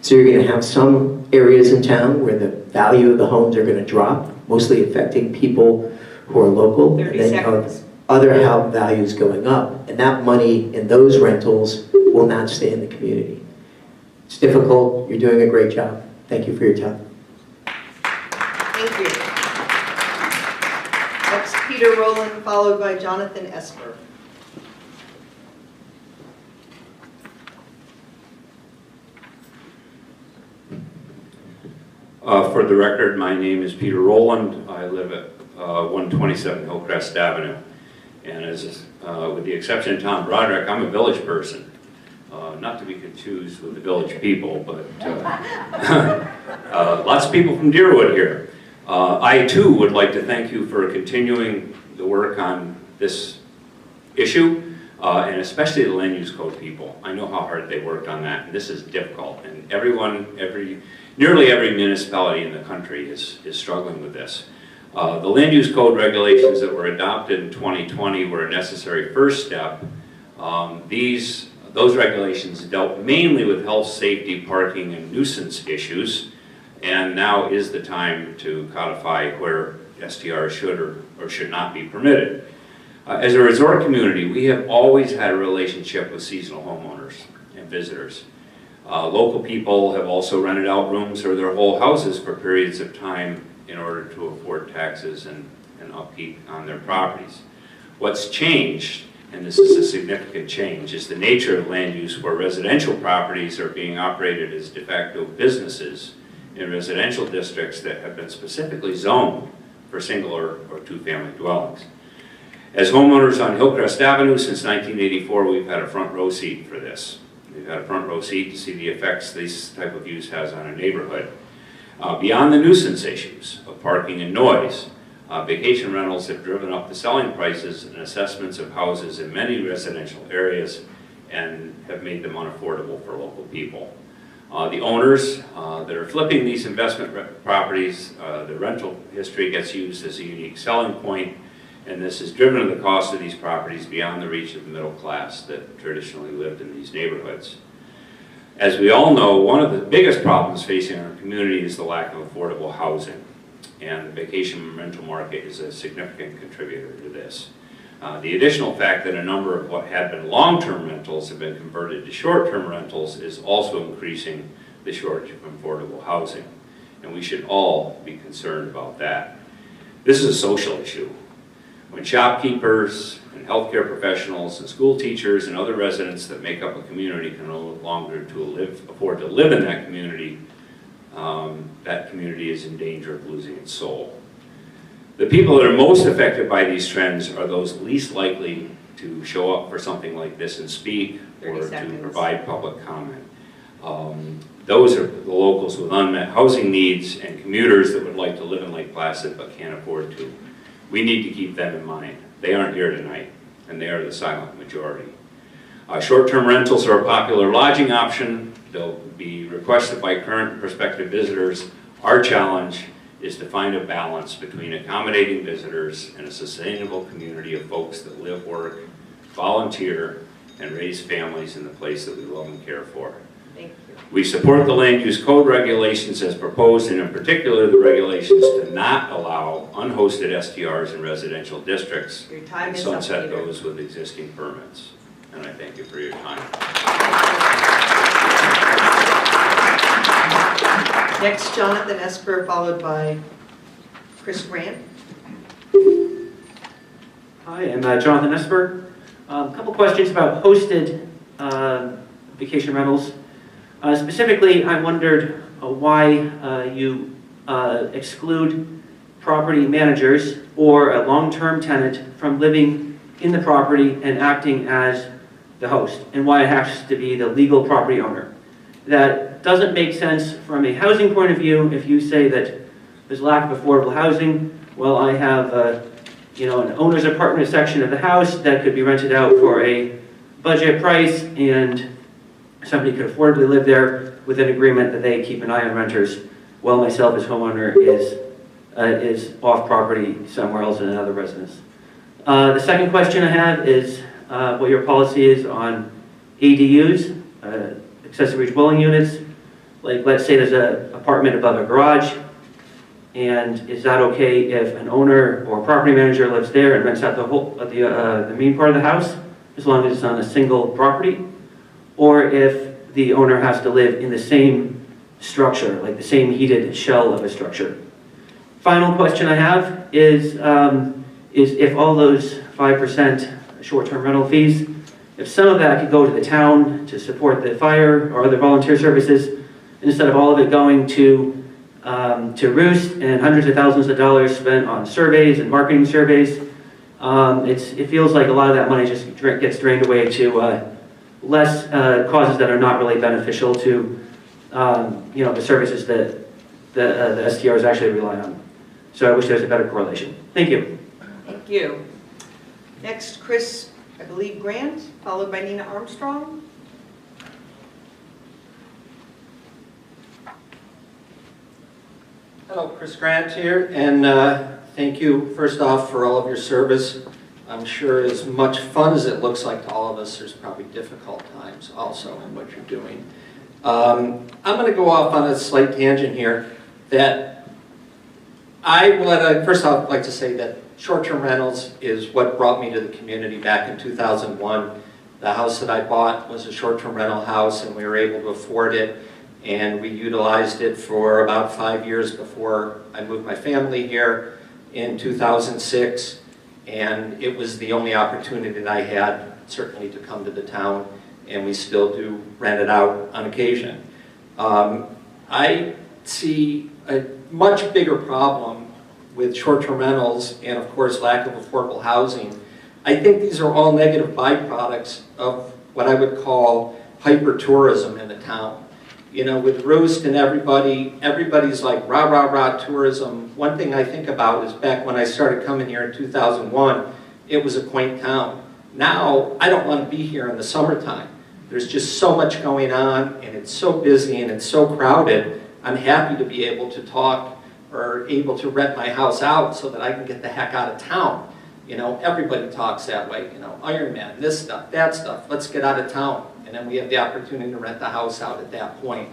V: So you're going to have some areas in town where the value of the homes are going to drop, mostly affecting people who are local, and then other house values going up, and that money in those rentals will not stay in the community. It's difficult, you're doing a great job. Thank you for your time.
L: Thank you. Next, Peter Rowland, followed by Jonathan Esper.
A: For the record, my name is Peter Rowland. I live at 127 Hillcrest Avenue. And as with the exception of Tom Broderick, I'm a village person. Not to be confused with the village people, but lots of people from Deerwood here. I too would like to thank you for continuing the work on this issue, and especially the land use code people. I know how hard they worked on that, and this is difficult. And nearly every municipality in the country is struggling with this. The land use code regulations that were adopted in 2020 were a necessary first step. Those regulations dealt mainly with health, safety, parking, and nuisance issues, and now is the time to codify where STRs should or should not be permitted. As a resort community, we have always had a relationship with seasonal homeowners and visitors. Local people have also rented out rooms or their whole houses for periods of time in order to afford taxes and upkeep on their properties. What's changed, and this is a significant change, is the nature of land use where residential properties are being operated as de facto businesses in residential districts that have been specifically zoned for single or two-family dwellings. As homeowners on Hillcrest Avenue since 1984, we've had a front row seat for this. We've had a front row seat to see the effects this type of use has on a neighborhood. Beyond the nuisance issues of parking and noise, vacation rentals have driven up the selling prices and assessments of houses in many residential areas and have made them unaffordable for local people. The owners that are flipping these investment properties, the rental history gets used as a unique selling point, and this has driven the cost of these properties beyond the reach of the middle class that traditionally lived in these neighborhoods. As we all know, one of the biggest problems facing our community is the lack of affordable housing, and the vacation rental market is a significant contributor to this. The additional fact that a number of what had been long-term rentals have been converted to short-term rentals is also increasing the shortage of affordable housing, and we should all be concerned about that. This is a social issue. When shopkeepers and healthcare professionals and school teachers and other residents that make up a community can no longer afford to live in that community is in danger of losing its soul. The people that are most affected by these trends are those least likely to show up for something like this and speak or to provide public comment. Those are the locals with unmet housing needs and commuters that would like to live in Lake Placid but can't afford to. We need to keep them in mind. They aren't here tonight, and they are the silent majority. Short-term rentals are a popular lodging option. They'll be requested by current and prospective visitors. Our challenge is to find a balance between accommodating visitors and a sustainable community of folks that live, work, volunteer, and raise families in the place that we love and care for.
L: Thank you.
A: We support the land use code regulations as proposed, and in particular the regulations to not allow unhosted STRs in residential districts and sunset those with existing permits. And I thank you for your time.
L: Next, Jonathan Esper, followed by Chris Grant.
D: Hi, I'm Jonathan Esper. A couple questions about hosted vacation rentals. Specifically, I wondered why you exclude property managers or a long-term tenant from living in the property and acting as the host, and why it has to be the legal property owner. That doesn't make sense from a housing point of view. If you say that there's lack of affordable housing, well, I have an owner's apartment section of the house that could be rented out for a budget price, and somebody could affordably live there with an agreement that they keep an eye on renters, while myself as homeowner is off property somewhere else in another residence. The second question I have is what your policy is on ADUs, accessory dwelling units. Like, let's say there's an apartment above a garage, and is that okay if an owner or property manager lives there and rents out the main part of the house, as long as it's on a single property? Or if the owner has to live in the same structure, like the same heated shell of a structure. Final question I have is if all those 5% short-term rental fees, if some of that could go to the town to support the fire or other volunteer services, instead of all of it going to Roost and hundreds of thousands of dollars spent on surveys and marketing surveys, it feels like a lot of that money just gets drained away to less causes that are not really beneficial to the services that the STRs actually rely on. So I wish there was a better correlation. Thank you.
L: Thank you. Next, Chris, I believe Grant, followed by Nina Armstrong.
E: Hello, Chris Grant here, and thank you first off for all of your service. I'm sure as much fun as it looks like to all of us, there's probably difficult times also in what you're doing. I'm going to go off on a slight tangent here that first off, I'd like to say that short-term rentals is what brought me to the community back in 2001. The house that I bought was a short-term rental house, and we were able to afford it, and we utilized it for about 5 years before I moved my family here in 2006, and it was the only opportunity that I had, certainly, to come to the town, and we still do rent it out on occasion. I see a much bigger problem with short-term rentals and, of course, lack of affordable housing. I think these are all negative byproducts of what I would call hyper-tourism in the town. You know, with Roost and everybody's like rah, rah, rah tourism. One thing I think about is back when I started coming here in 2001, it was a quaint town. Now, I don't want to be here in the summertime. There's just so much going on, and it's so busy, and it's so crowded. I'm happy to be able to talk or able to rent my house out so that I can get the heck out of town. You know, everybody talks that way, you know, Ironman, this stuff, that stuff, let's get out of town. And then we have the opportunity to rent the house out at that point.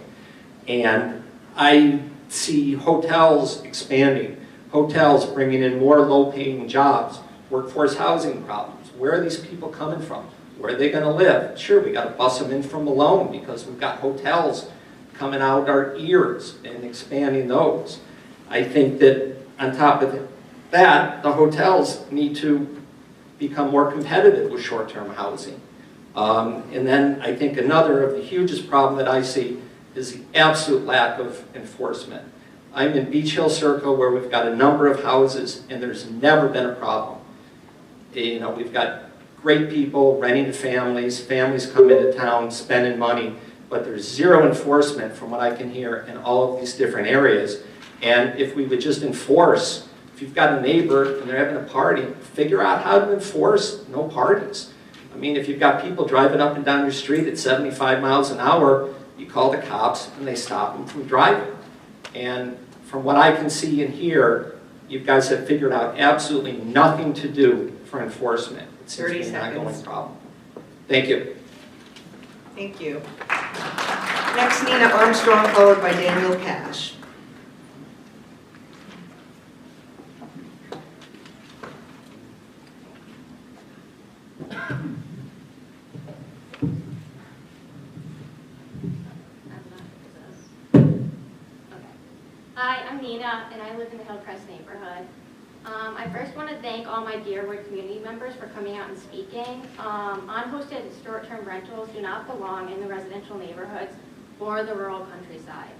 E: And I see hotels expanding, hotels bringing in more low-paying jobs, workforce housing problems. Where are these people coming from? Where are they going to live? Sure, we got to bus them in from Malone because we've got hotels coming out our ears and expanding those. I think that on top of that, the hotels need to become more competitive with short-term housing. And then I think another of the hugest problem that I see is the absolute lack of enforcement. I'm in Beach Hill Circle where we've got a number of houses and there's never been a problem. You know, we've got great people renting to families, families come into town spending money, but there's zero enforcement from what I can hear in all of these different areas. And if we would just enforce, if you've got a neighbor and they're having a party, figure out how to enforce no parties. I mean, if you've got people driving up and down your street at 75 miles an hour, you call the cops and they stop them from driving. And from what I can see and hear, you guys have figured out absolutely nothing to do for enforcement. It seems to be an ongoing problem. Thank you.
L: Thank you. Next, Nina Armstrong, followed by Daniel Cash.
F: Hi, I'm Nina, and I live in the Hillcrest neighborhood. I first want to thank all my Deerwood community members for coming out and speaking. Unhosted short-term rentals do not belong in the residential neighborhoods or the rural countryside.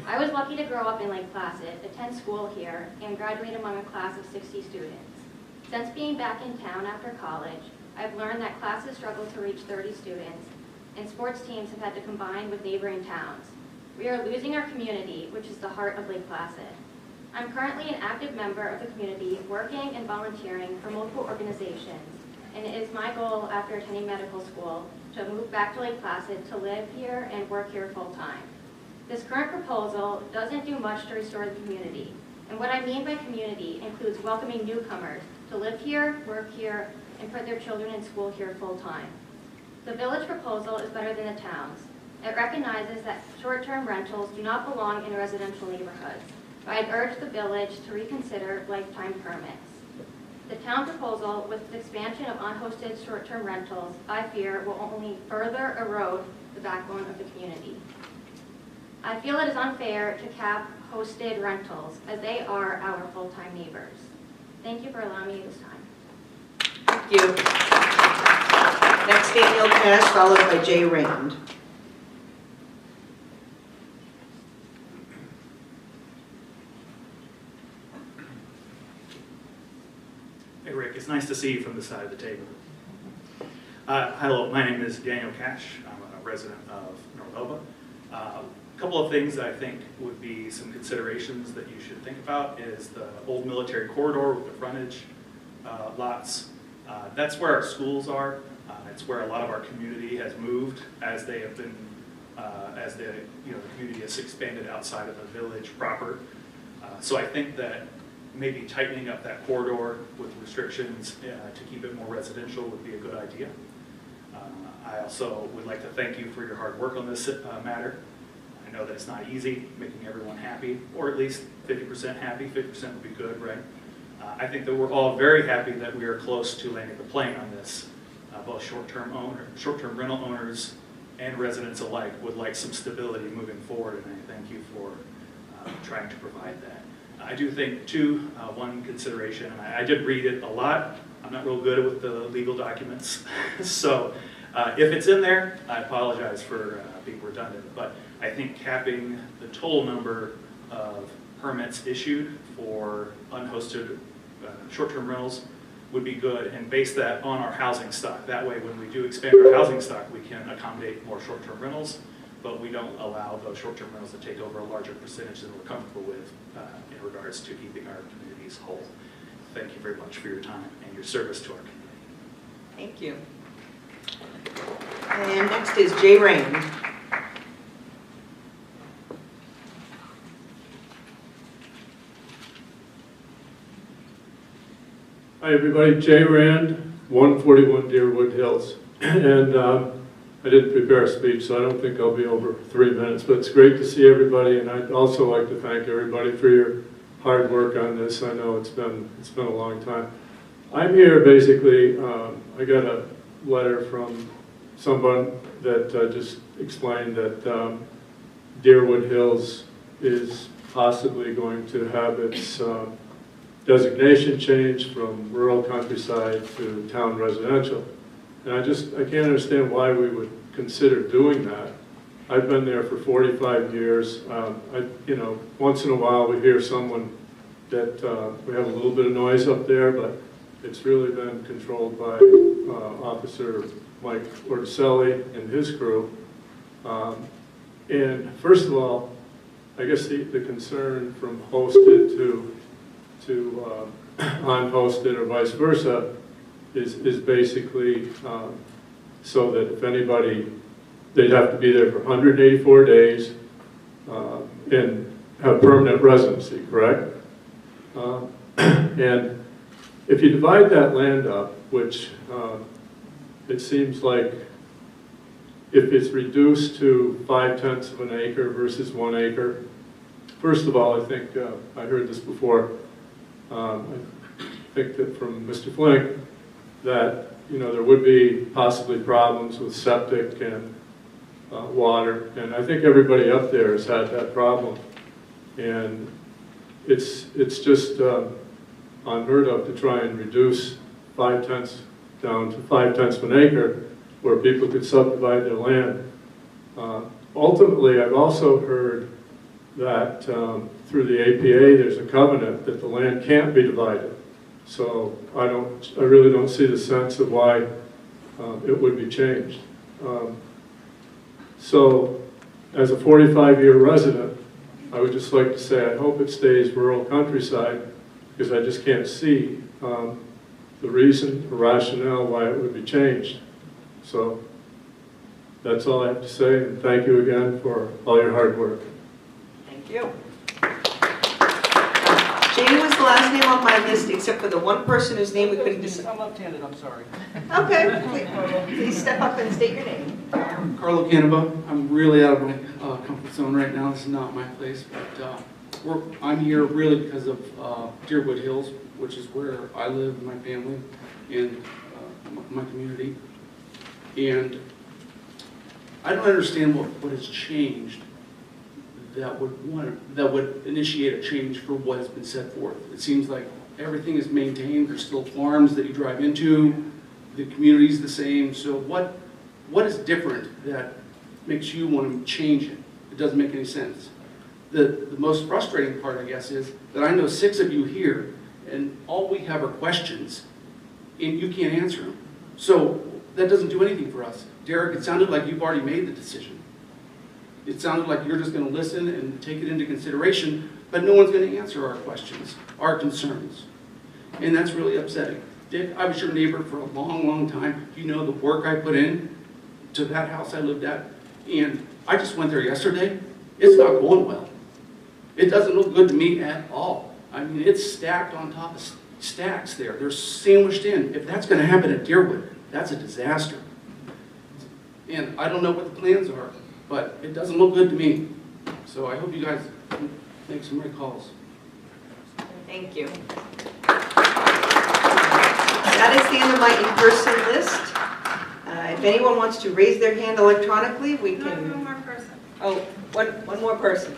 F: I was lucky to grow up in Lake Placid, attend school here, and graduate among a class of 60 students. Since being back in town after college, I've learned that classes struggle to reach 30 students, and sports teams have had to combine with neighboring towns. We are losing our community, which is the heart of Lake Placid. I'm currently an active member of the community, working and volunteering for multiple organizations, and it is my goal after attending medical school to move back to Lake Placid to live here and work here full-time. This current proposal doesn't do much to restore the community, and what I mean by community includes welcoming newcomers to live here, work here, and put their children in school here full-time. The village proposal is better than the town's. It recognizes that short-term rentals do not belong in residential neighborhoods, but I'd urge the village to reconsider lifetime permits. The town proposal, with the expansion of unhosted short-term rentals, I fear will only further erode the backbone of the community. I feel it is unfair to cap hosted rentals as they are our full-time neighbors. Thank you for allowing me this time.
L: Thank you. Next, Daniel Cash, followed by Jay Rand.
B: Hey Rick, it's nice to see you from the side of the table. Hello, my name is Daniel Cash. I'm a resident of North Elba. A couple of things that I think would be some considerations that you should think about is the old military corridor with the frontage lots. That's where our schools are. It's where a lot of our community has moved as they have been, as the community has expanded outside of the village proper. So I think that maybe tightening up that corridor with restrictions to keep it more residential would be a good idea. I also would like to thank you for your hard work on this matter. I know that it's not easy making everyone happy, or at least 50% happy. 50% would be good, right? I think that we're all very happy that we are close to landing the plane on this. Both short-term rental owners and residents alike would like some stability moving forward, and I thank you for trying to provide that. I do think, too, one consideration, and I did read it a lot. I'm not real good with the legal documents, so if it's in there, I apologize for being redundant, but I think capping the total number of permits issued for unhosted short-term rentals would be good, and base that on our housing stock. That way, when we do expand our housing stock, we can accommodate more short-term rentals, but we don't allow those short-term rentals to take over a larger percentage than we're comfortable with in regards to keeping our communities whole. Thank you very much for your time and your service to our community.
L: Thank you. And next is Jay Rand.
G: Hi everybody, Jay Rand, 141 Deerwood Hills. And I didn't prepare a speech, so I don't think I'll be over 3 minutes, but it's great to see everybody, and I'd also like to thank everybody for your hard work on this. I know it's been a long time. I'm here basically, I got a letter from someone that just explained that Deerwood Hills is possibly going to have its designation change from rural countryside to town residential. And I can't understand why we would consider doing that. I've been there for 45 years. Once in a while we hear someone that we have a little bit of noise up there, but it's really been controlled by Officer Mike Orticelli and his crew. And first of all, I guess the concern from hosted to unhosted or vice versa is basically so that if anybody, they'd have to be there for 184 days and have permanent residency, correct? And if you divide that land up, which it seems like if it's reduced to 5/10 of an acre versus 1 acre, first of all, I think I heard this before. I think that from Mr. Flink that there would be possibly problems with septic and water, and I think everybody up there has had that problem, and it's just unheard of to try and reduce 5/10 down to 5/10 of an acre where people could subdivide their land. Ultimately, I've also heard that through the APA there's a covenant that the land can't be divided. So I really don't see the sense of why it would be changed. So as a 45-year resident, I would just like to say I hope it stays rural countryside, because I just can't see the reason or rationale why it would be changed. So that's all I have to say, and thank you again for all your hard work.
L: Thank you. Jane was the last name on my list, except for the one person whose name we couldn't decide.
O: I'm left-handed, I'm sorry.
L: Okay, please step up and state your name.
I: Carlo Canova. I'm really out of my comfort zone right now. This is not my place, but I'm here really because of Deerwood Hills, which is where I live and my family and my community. And I don't understand what has changed that would initiate a change for what has been set forth. It seems like everything is maintained. There's still farms that you drive into. The community's the same. So what is different that makes you want to change it? It doesn't make any sense. The most frustrating part, I guess, is that I know 6 of you here, and all we have are questions, and you can't answer them. So that doesn't do anything for us. Derek, it sounded like you've already made the decision. It sounded like you're just going to listen and take it into consideration, but no one's going to answer our questions, our concerns. And that's really upsetting. Dick, I was your neighbor for a long, long time. You know the work I put in to that house I lived at. And I just went there yesterday. It's not going well. It doesn't look good to me at all. I mean, it's stacked on top of stacks there. They're sandwiched in. If that's going to happen at Deerwood, that's a disaster. And I don't know what the plans are, but it doesn't look good to me. So I hope you guys make some right calls.
L: Thank you. That is the end of my in-person list. If anyone wants to raise their hand electronically, we can...
P: One more person.
L: Oh, one more person.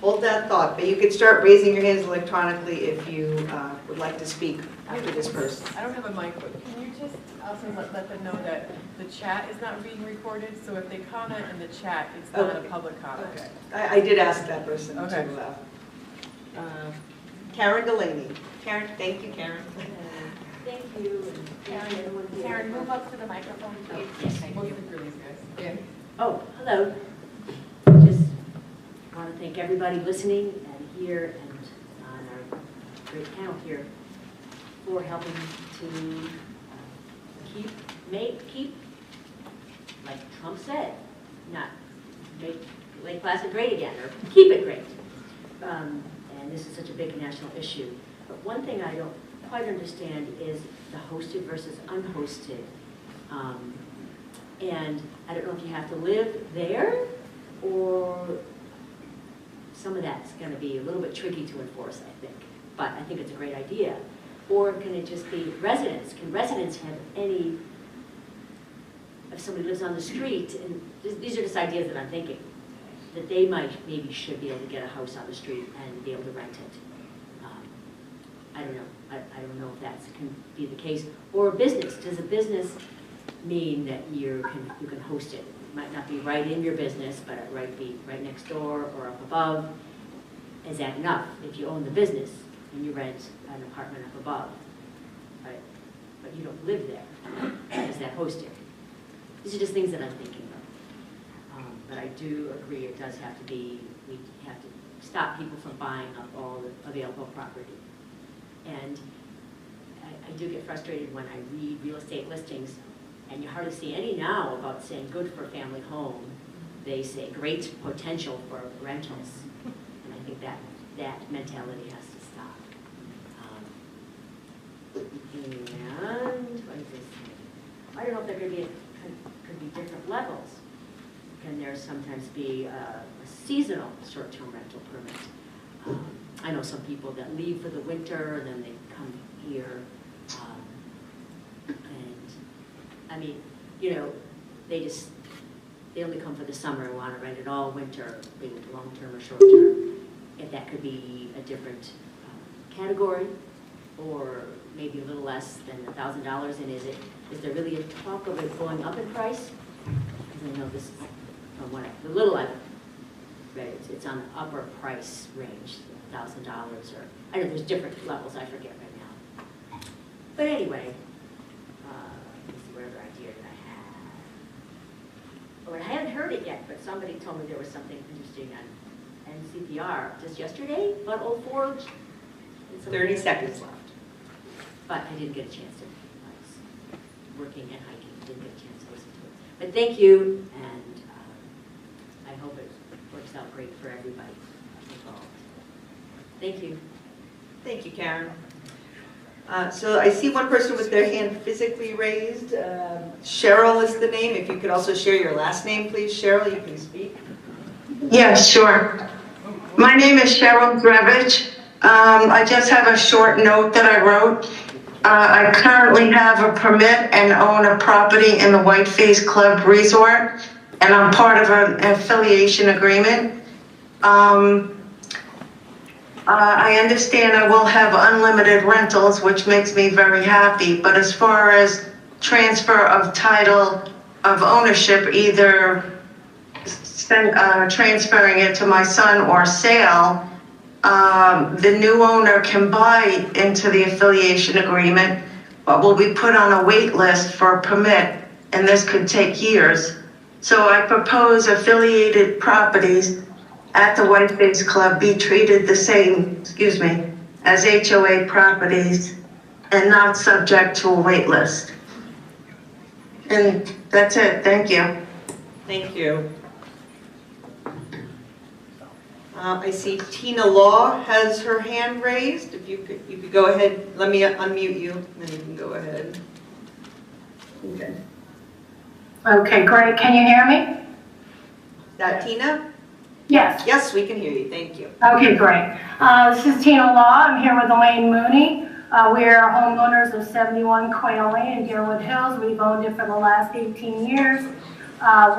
L: Hold that thought, but you can start raising your hands electronically if you would like to speak after this person.
P: I don't have a mic, but can you just also let them know that the chat is not being recorded, so if they comment in the chat, it's not a public comment.
L: Okay. I did ask that person
P: Okay.
L: to... Karen Delaney. Karen, thank you, Karen.
J: Thank you.
P: Karen, move up to the microphone.
J: Yes, thank
P: Mostly
J: you.
P: for these guys. Yeah.
J: Oh, hello. Just want to thank everybody listening and here and on our great panel here for helping to keep, like Trump said, not make Lake Placid great again, or keep it great. And this is such a big national issue. But one thing I don't quite understand is the hosted versus unhosted. And I don't know if you have to live there, or some of that's going to be a little bit tricky to enforce, I think. But I think it's a great idea. Or can it just be residents? Can residents have any, if somebody lives on the street, and these are just ideas that I'm thinking, that they maybe should be able to get a house on the street and be able to rent it. I don't know. I don't know if that can be the case. Or a business. Does a business mean that you can host it? It might not be right in your business, but it might be right next door or up above. Is that enough? If you own the business and you rent an apartment up above, right? But you don't live there, is that hosted? These are just things that I'm thinking of. But I do agree it does have to be, we have to stop people from buying up all the available property. And I do get frustrated when I read real estate listings, and you hardly see any now about saying good for a family home. They say great potential for rentals. And I think that mentality has to stop. And what is this? I don't know if there could be different levels. Can there sometimes be a seasonal short-term rental permit? I know some people that leave for the winter and then they come here. And I mean, you know, they only come for the summer and want to rent it all winter, be it long-term or short-term. If that could be a different category, or maybe a little less than $1,000, and is there really a talk of it going up in price? Because I know this, from what the little I've read, it's on the upper price range, $1,000, or I know there's different levels, I forget right now. But anyway, let's see, whatever idea that I had. Oh, I hadn't heard it yet, but somebody told me there was something interesting on NCPR just yesterday about Old Forge.
L: 30 seconds left.
J: But I didn't get a chance to. I was working and hiking, didn't get a chance to listen to it. But thank you, and I hope it works out great for everybody involved. Thank you.
L: Thank you, Karen. So I see one person with their hand physically raised. Cheryl is the name. If you could also share your last name, please. Cheryl, you can speak.
K: Yeah, sure. My name is Cheryl Grevich. I just have a short note that I wrote. I currently have a permit and own a property in the Whiteface Club Resort. and I'm part of an affiliation agreement. I understand I will have unlimited rentals, which makes me very happy, but as far as transfer of title of ownership, either transferring it to my son or sale, the new owner can buy into the affiliation agreement, but will be put on a wait list for a permit, and this could take years. So I propose affiliated properties at the Whiteface Club be treated the same, as HOA properties and not subject to a wait list. And that's it, thank you.
L: Thank you. I see Tina Law has her hand raised. If you could go ahead, let me unmute you, and then you can go ahead. Okay.
H: Okay, great. Can you hear me?
L: Is that Tina?
H: Yes.
L: Yes, we can hear you. Thank you.
H: Okay, great. This is Tina Law. I'm here with Elaine Mooney. We are homeowners of 71 Quail Lane in Deerwood Hills. We've owned it for the last 18 years.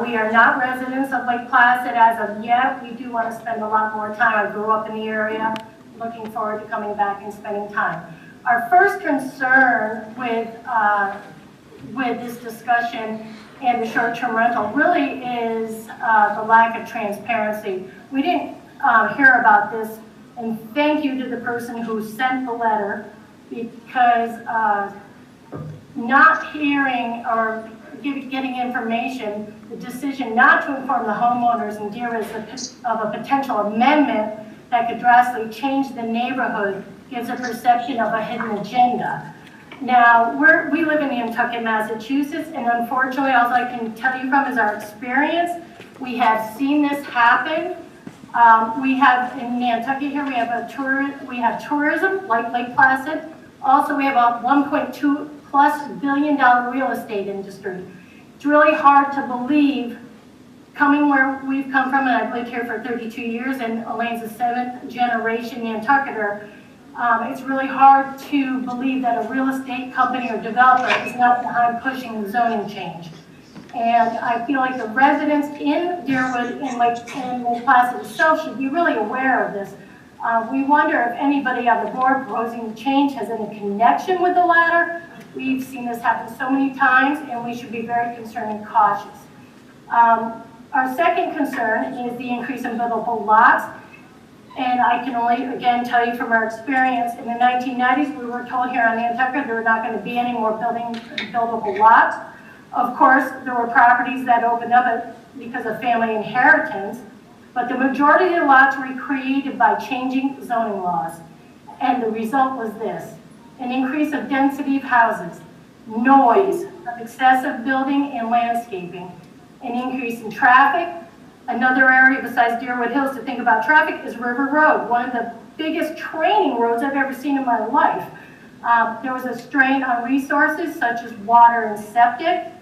H: We are not residents of Lake Placid as of yet. We do want to spend a lot more time. I grew up in the area. Looking forward to coming back and spending time. Our first concern with this discussion and the short-term rental really is the lack of transparency. We didn't hear about this, and thank you to the person who sent the letter, because not hearing or getting information, the decision not to inform the homeowners in Deerwood of a potential amendment that could drastically change the neighborhood gives a perception of a hidden agenda. Now, we live in Nantucket, Massachusetts, and unfortunately, all I can tell you from is our experience. We have seen this happen. We have in Nantucket here, we have tourism, like Lake Placid. Also, we have a $1.2+ billion real estate industry. It's really hard to believe, coming where we've come from, and I've lived here for 32 years, and Elaine's a 7th generation Nantucketer. It's really hard to believe that a real estate company or developer is not behind pushing the zoning change. And I feel like the residents in Deerwood and Lake Placid itself should be really aware of this. We wonder if anybody on the board proposing the change has any connection with the latter. We've seen this happen so many times, and we should be very concerned and cautious. Our second concern is the increase in buildable lots. And I can only, again, tell you from our experience, in the 1990s, we were told here on Nantucket there were not going to be any more buildable lots. Of course, there were properties that opened up because of family inheritance, but the majority of the lots were created by changing zoning laws. And the result was this: an increase of density of houses, noise, of excessive building and landscaping, an increase in traffic. Another area besides Deerwood Hills to think about traffic is River Road, one of the biggest training roads I've ever seen in my life. There was a strain on resources such as water and septic.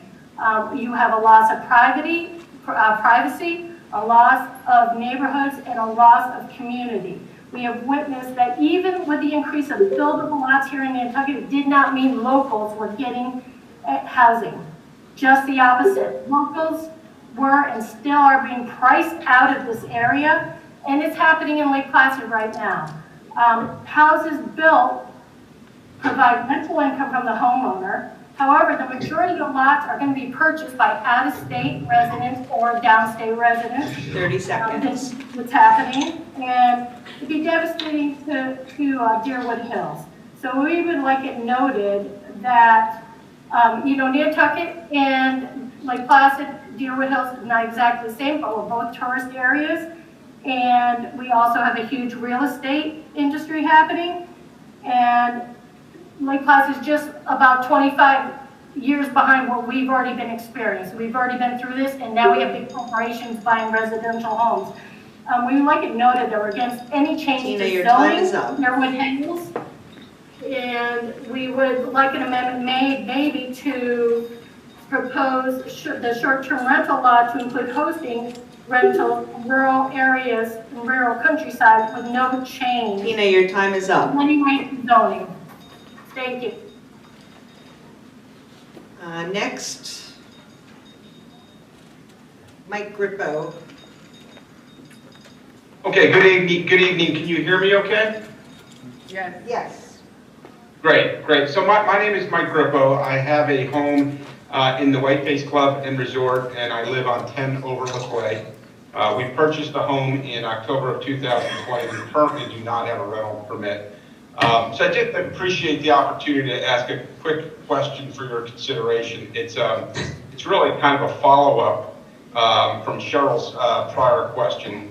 H: You have a loss of privacy, a loss of neighborhoods, and a loss of community. We have witnessed that even with the increase of buildable lots here in Nantucket, it did not mean locals were getting housing. Just the opposite. Locals were and still are being priced out of this area, and it's happening in Lake Placid right now. Houses built provide rental income from the homeowner. However, the majority of lots are going to be purchased by out-of-state residents or downstate residents.
L: 30 seconds.
H: This is what's happening, and it'd be devastating to Deerwood Hills. So we would like it noted that, Nantucket and Lake Placid, Deerwood Hills is not exactly the same, but we're both tourist areas. And we also have a huge real estate industry happening. And Lake Placid is just about 25 years behind what we've already been experiencing. We've already been through this, and now we have big corporations buying residential homes. We would like it noted that we're against any change to zoning Deerwood Hills. And we would like an amendment made maybe to propose the short-term rental law to include hosting rental in rural areas and rural countryside with no change.
L: Tina, your time is up.
H: Anyway, zoning. Thank you.
L: Next. Mike Grippo.
M: Okay, good evening. Good evening. Can you hear me okay?
P: Yes.
L: Yes.
M: Great, great. So my name is Mike Grippo. I have a home in the Whiteface Club and Resort, and I live on 10 Overlook Way. We purchased the home in October of 2020. We currently do not have a rental permit. So I did appreciate the opportunity to ask a quick question for your consideration. It's really kind of a follow-up from Cheryl's prior question,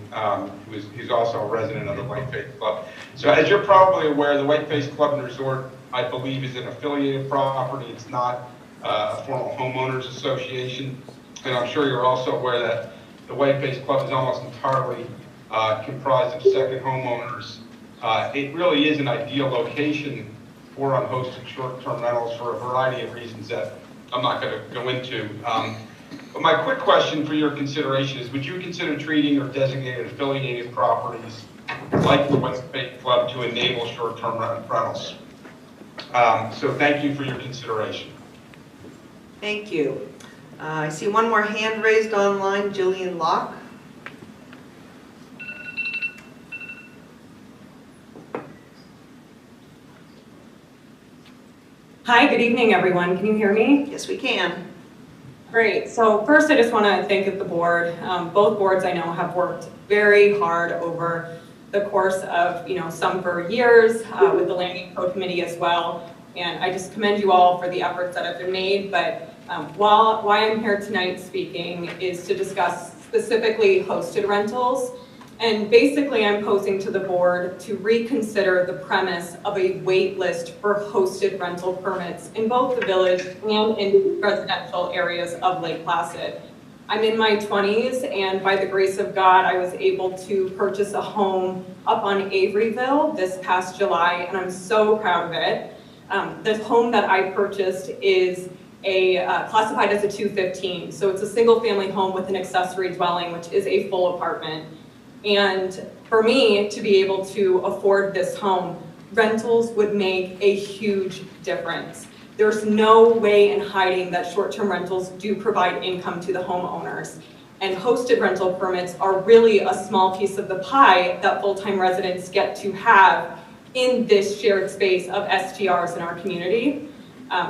M: who's also a resident of the Whiteface Club. So as you're probably aware, the Whiteface Club and Resort, I believe, is an affiliated property. It's not a formal homeowners association. And I'm sure you're also aware that the Whiteface Club is almost entirely comprised of second homeowners. It really is an ideal location for unhosted short-term rentals for a variety of reasons that I'm not going to go into. But my quick question for your consideration is, would you consider treating or designated affiliated properties like the Whiteface Club to enable short-term rentals? So thank you for your consideration.
L: Thank you. I see one more hand raised online, Jillian Locke.
N: Hi, good evening, everyone. Can you hear me?
L: Yes, we can.
N: Great. So first, I just want to thank the board. Both boards I know have worked very hard over the course of, some for years with the Landing Code Committee as well. And I just commend you all for the efforts that have been made. But why I'm here tonight speaking is to discuss specifically hosted rentals. And basically, I'm posing to the board to reconsider the premise of a wait list for hosted rental permits in both the village and in residential areas of Lake Placid. I'm in my 20s, and by the grace of God, I was able to purchase a home up on Averyville this past July, and I'm so proud of it. The home that I purchased is classified as a 215, so it's a single-family home with an accessory dwelling, which is a full apartment. And for me to be able to afford this home, rentals would make a huge difference. There's no way in hiding that short-term rentals do provide income to the homeowners. And hosted rental permits are really a small piece of the pie that full-time residents get to have in this shared space of STRs in our community.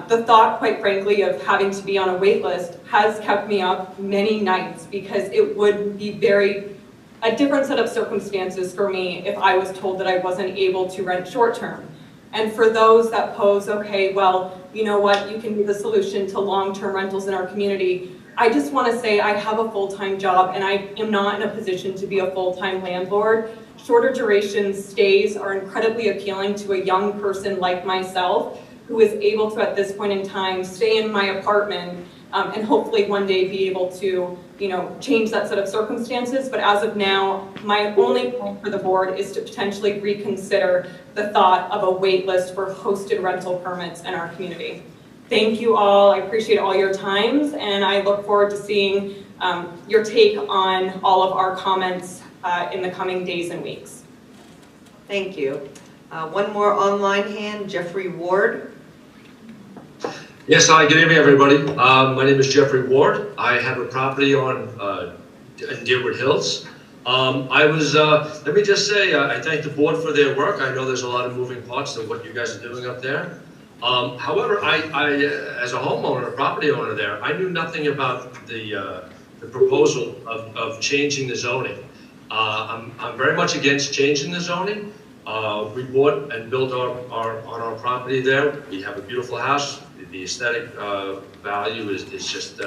N: The thought, quite frankly, of having to be on a wait list has kept me up many nights because it would be a different set of circumstances for me if I was told that I wasn't able to rent short-term. And for those that pose, okay, well, you know what, you can be the solution to long-term rentals in our community, I just want to say I have a full-time job and I am not in a position to be a full-time landlord. Shorter duration stays are incredibly appealing to a young person like myself who is able to, at this point in time, stay in my apartment and hopefully one day be able to change that set of circumstances. But as of now, my only point for the board is to potentially reconsider the thought of a wait list for hosted rental permits in our community. Thank you all. I appreciate all your times, and I look forward to seeing your take on all of our comments in the coming days and weeks.
L: Thank you. One more online hand, Jeffrey Ward.
W: Yes, hi, good evening, everybody. My name is Jeffrey Ward. I have a property on in Deerwood Hills. Let me just say, I thank the board for their work. I know there's a lot of moving parts to what you guys are doing up there. However, I as a homeowner, a property owner there, I knew nothing about the proposal of changing the zoning. I'm very much against changing the zoning. We bought and built on our property there. We have a beautiful house. The aesthetic value is just,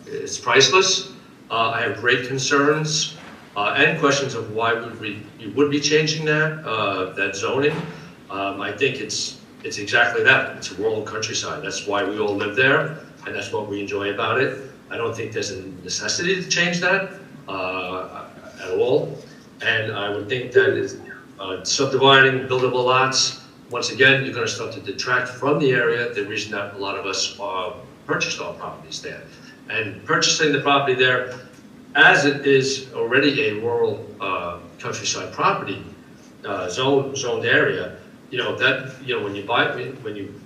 W: it's priceless. I have great concerns and questions of why you would be changing that zoning. I think it's exactly that. It's a rural countryside. That's why we all live there, and that's what we enjoy about it. I don't think there's a necessity to change that at all. And I would think that is subdividing buildable lots. Once again, you're going to start to detract from the area, the reason that a lot of us purchased our properties there. And purchasing the property there, as it is already a rural countryside property, zoned area, when you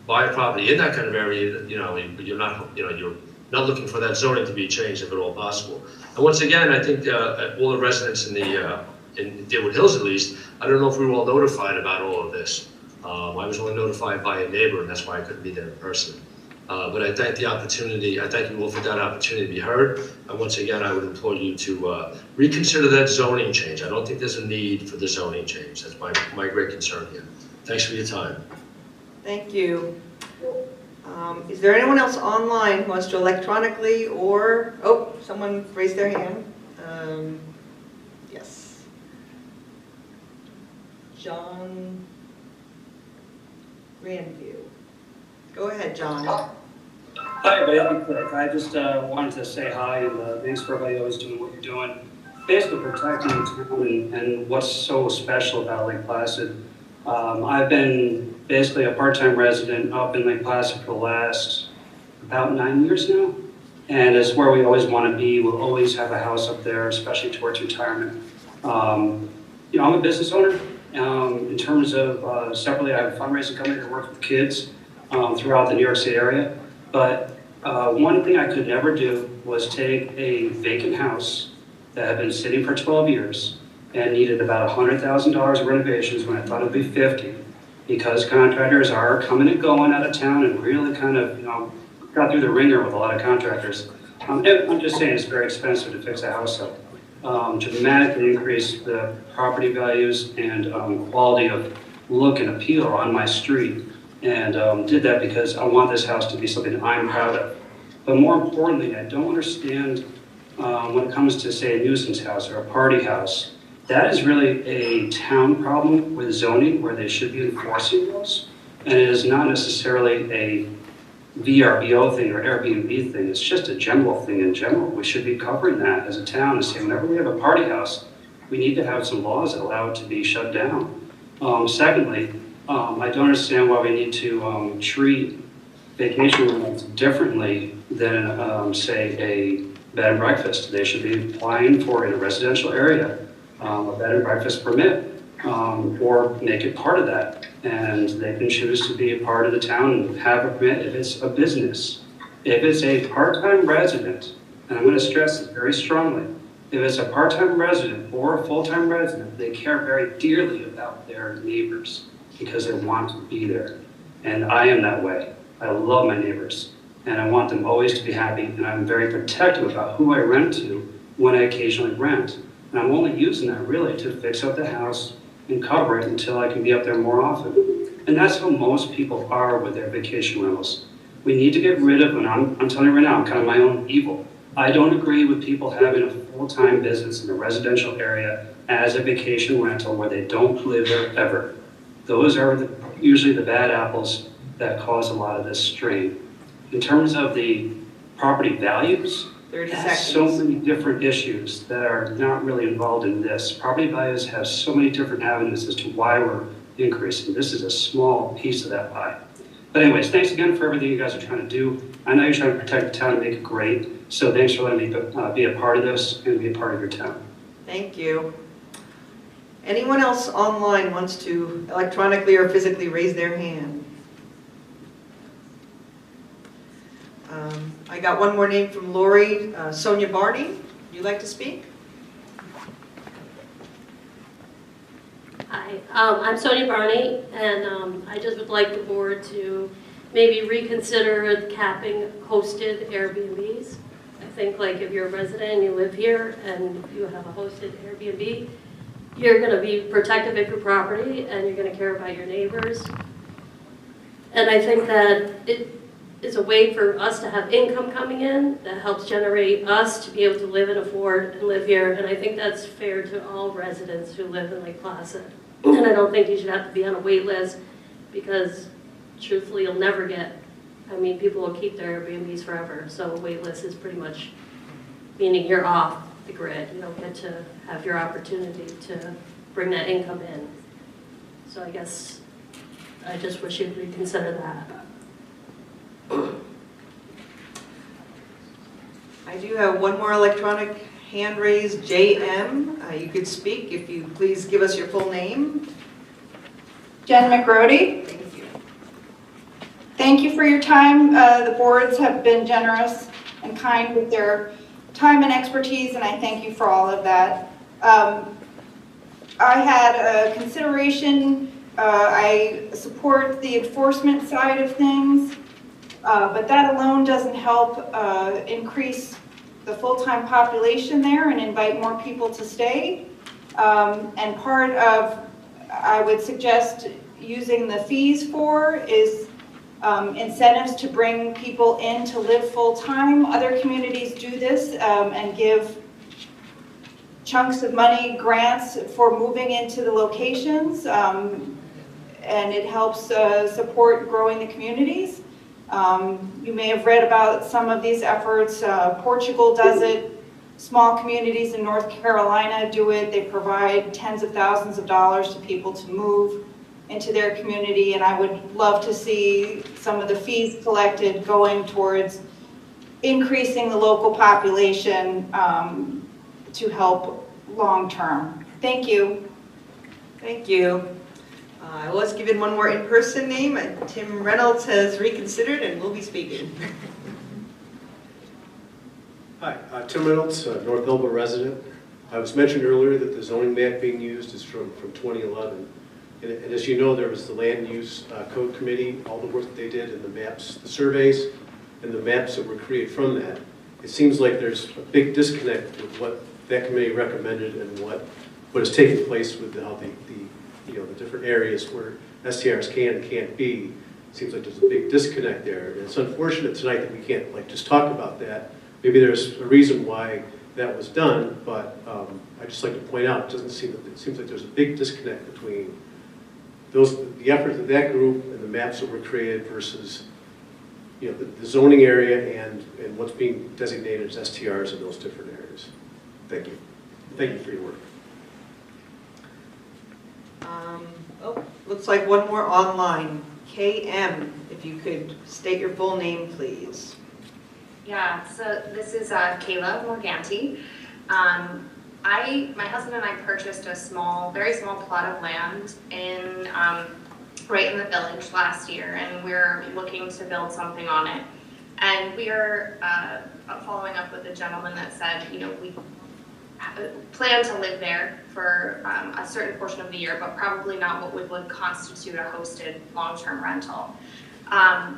W: buy a property in that kind of area, you're not looking for that zoning to be changed if at all possible. And once again, I think all the residents in Deerwood Hills at least, I don't know if we were all notified about all of this. I was only notified by a neighbor, and that's why I couldn't be there in person. But I thank the opportunity, I thank you all for that opportunity to be heard. And once again, I would implore you to reconsider that zoning change. I don't think there's a need for the zoning change. That's my great concern here. Thanks for your time.
L: Thank you. Is there anyone else online who wants to electronically or, oh, someone raised their hand. Yes. John Grandview. Go ahead, John.
C: Hi, everybody. I'll be quick. I just wanted to say hi and thanks for everybody always doing what you're doing. Basically protecting the town and what's so special about Lake Placid. I've been basically a part-time resident up in Lake Placid for the last about 9 years now. And it's where we always want to be. We'll always have a house up there, especially towards retirement. You know, I'm a business owner. In terms of separately, I have a fundraising company that works with kids throughout the New York State area. But one thing I could never do was take a vacant house that had been sitting for 12 years and needed about $100,000 of renovations when I thought it'd be 50, because contractors are coming and going out of town and really kind of, you know, got through the ringer with a lot of contractors. I'm just saying it's very expensive to fix a house up. Dramatically increased the property values and quality of look and appeal on my street. And did that because I want this house to be something I'm proud of. But more importantly, I don't understand when it comes to, say, a nuisance house or a party house. That is really a town problem with zoning where they should be enforcing those. And it is not necessarily a VRBO thing or Airbnb thing. It's just a general thing in general. We should be covering that as a town and saying whenever we have a party house, we need to have some laws that allow it to be shut down. Secondly, I don't understand why we need to treat vacation rentals differently than, say, a bed and breakfast. They should be applying for, in a residential area, a bed and breakfast permit, or make it part of that. And they can choose to be a part of the town and have a permit if it's a business. If it's a part-time resident, and I'm going to stress this very strongly, if it's a part-time resident or a full-time resident, they care very dearly about their neighbors because they want to be there. And I am that way. I love my neighbors, and I want them always to be happy, and I'm very protective about who I rent to when I occasionally rent. And I'm only using that really to fix up the house and cover it until I can be up there more often. And that's how most people are with their vacation rentals. We need to get rid of, and I'm telling you right now, I'm kind of my own evil. I don't agree with people having a full-time business in a residential area as a vacation rental where they don't live there ever. Those are usually the bad apples that cause a lot of this strain. In terms of the property values,
L: 30
W: That's
L: seconds.
W: so many different issues that are not really involved in this. Property values have so many different avenues as to why we're increasing. This is a small piece of that pie. But anyways, thanks again for everything you guys are trying to do. I know you're trying to protect the town and make it great. So thanks for letting me be a part of this and be a part of your town.
L: Thank you. Anyone else online wants to electronically or physically raise their hand? I got one more name from Lori, Sonia Barney. Would you like to speak?
Q: Hi, I'm Sonia Barney, and I just would like the board to maybe reconsider capping hosted Airbnbs. I think like if you're a resident and you live here and you have a hosted Airbnb, you're going to be protective of your property and you're going to care about your neighbors. And I think that it is a way for us to have income coming in that helps generate us to be able to live and afford and live here. And I think that's fair to all residents who live in Lake Placid. And I don't think you should have to be on a wait list because truthfully you'll never get, I mean, people will keep their Airbnbs forever. So a wait list is pretty much meaning you're off the grid. You don't get to have your opportunity to bring that income in. So I guess I just wish you'd reconsider that.
L: I do have one more electronic hand raised, JM. You could speak if you please give us your full name.
R: Jen McGrody.
L: Thank you.
R: Thank you for your time. The boards have been generous and kind with their time and expertise, and I thank you for all of that. I had a consideration, I support the enforcement side of things, but that alone doesn't help increase the full-time population there and invite more people to stay. And part of, I would suggest using the fees for is incentives to bring people in to live full-time. Other communities do this and give chunks of money, grants for moving into the locations, and it helps support growing the communities. You may have read about some of these efforts. Portugal does it. Small communities in North Carolina do it. They provide tens of thousands of dollars to people to move into their community, and I would love to see some of the fees collected going towards increasing the local population to help long-term. Thank you.
L: Thank you. I was given one more in-person name. Tim Reynolds has reconsidered and will be speaking.
S: Hi, Tim Reynolds, North Elba resident. I was mentioned earlier that the zoning map being used is from 2011. And as you know, there was the Land Use Code Committee, all the work that they did, and the maps, the surveys, and the maps that were created from that. It seems like there's a big disconnect with what that committee recommended and what has taken place with how the different areas where STRs can and can't be. It seems like there's a big disconnect there. And it's unfortunate tonight that we can't just talk about that. Maybe there's a reason why that was done, but I'd just like to point out, it seems like there's a big disconnect between the efforts of that group and the maps that were created versus the zoning area and what's being designated as STRs in those different areas. Thank you. Thank you for your work.
L: Looks like one more online. KM, if you could state your full name, please.
T: Yeah, so this is Kayla Morganti. My husband and I purchased a very small plot of land right in the village last year, and we're looking to build something on it. And we are following up with a gentleman that said, we plan to live there for a certain portion of the year, but probably not what would constitute a hosted long-term rental.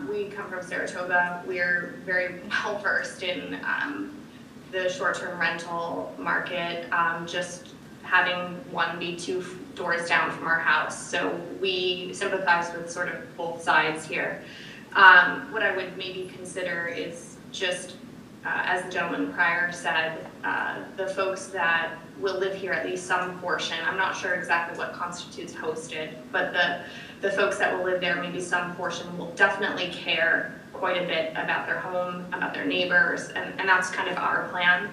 T: We come from Saratoga. We're very well versed in the short-term rental market, just having one be 2 doors down from our house. So we sympathize with sort of both sides here. What I would maybe consider is just, as the gentleman prior said, the folks that will live here at least some portion. I'm not sure exactly what constitutes hosted, but the folks that will live there, maybe some portion, will definitely care quite a bit about their home, about their neighbors, and that's kind of our plan.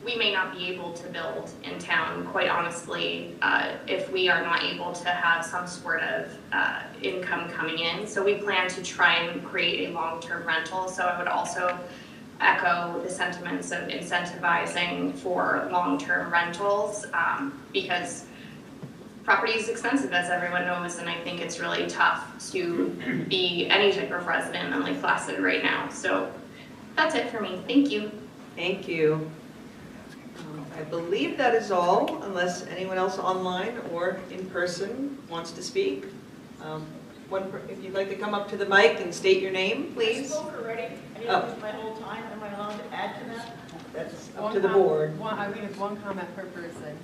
T: We may not be able to build in town, quite honestly, if we are not able to have some sort of income coming in. So we plan to try and create a long-term rental. So I would also echo the sentiments of incentivizing for long-term rentals because property is expensive, as everyone knows, and I think it's really tough to be any type of resident in Lake Placid right now. So that's it for me. Thank you.
L: Thank you. I believe that is all, unless anyone else online or in person wants to speak. If you'd like to come up to the mic and state your name, please.
U: I spoke already. I didn't use my whole time. Am I allowed to add to that?
L: That's up to the board.
P: I think it's one comment per person.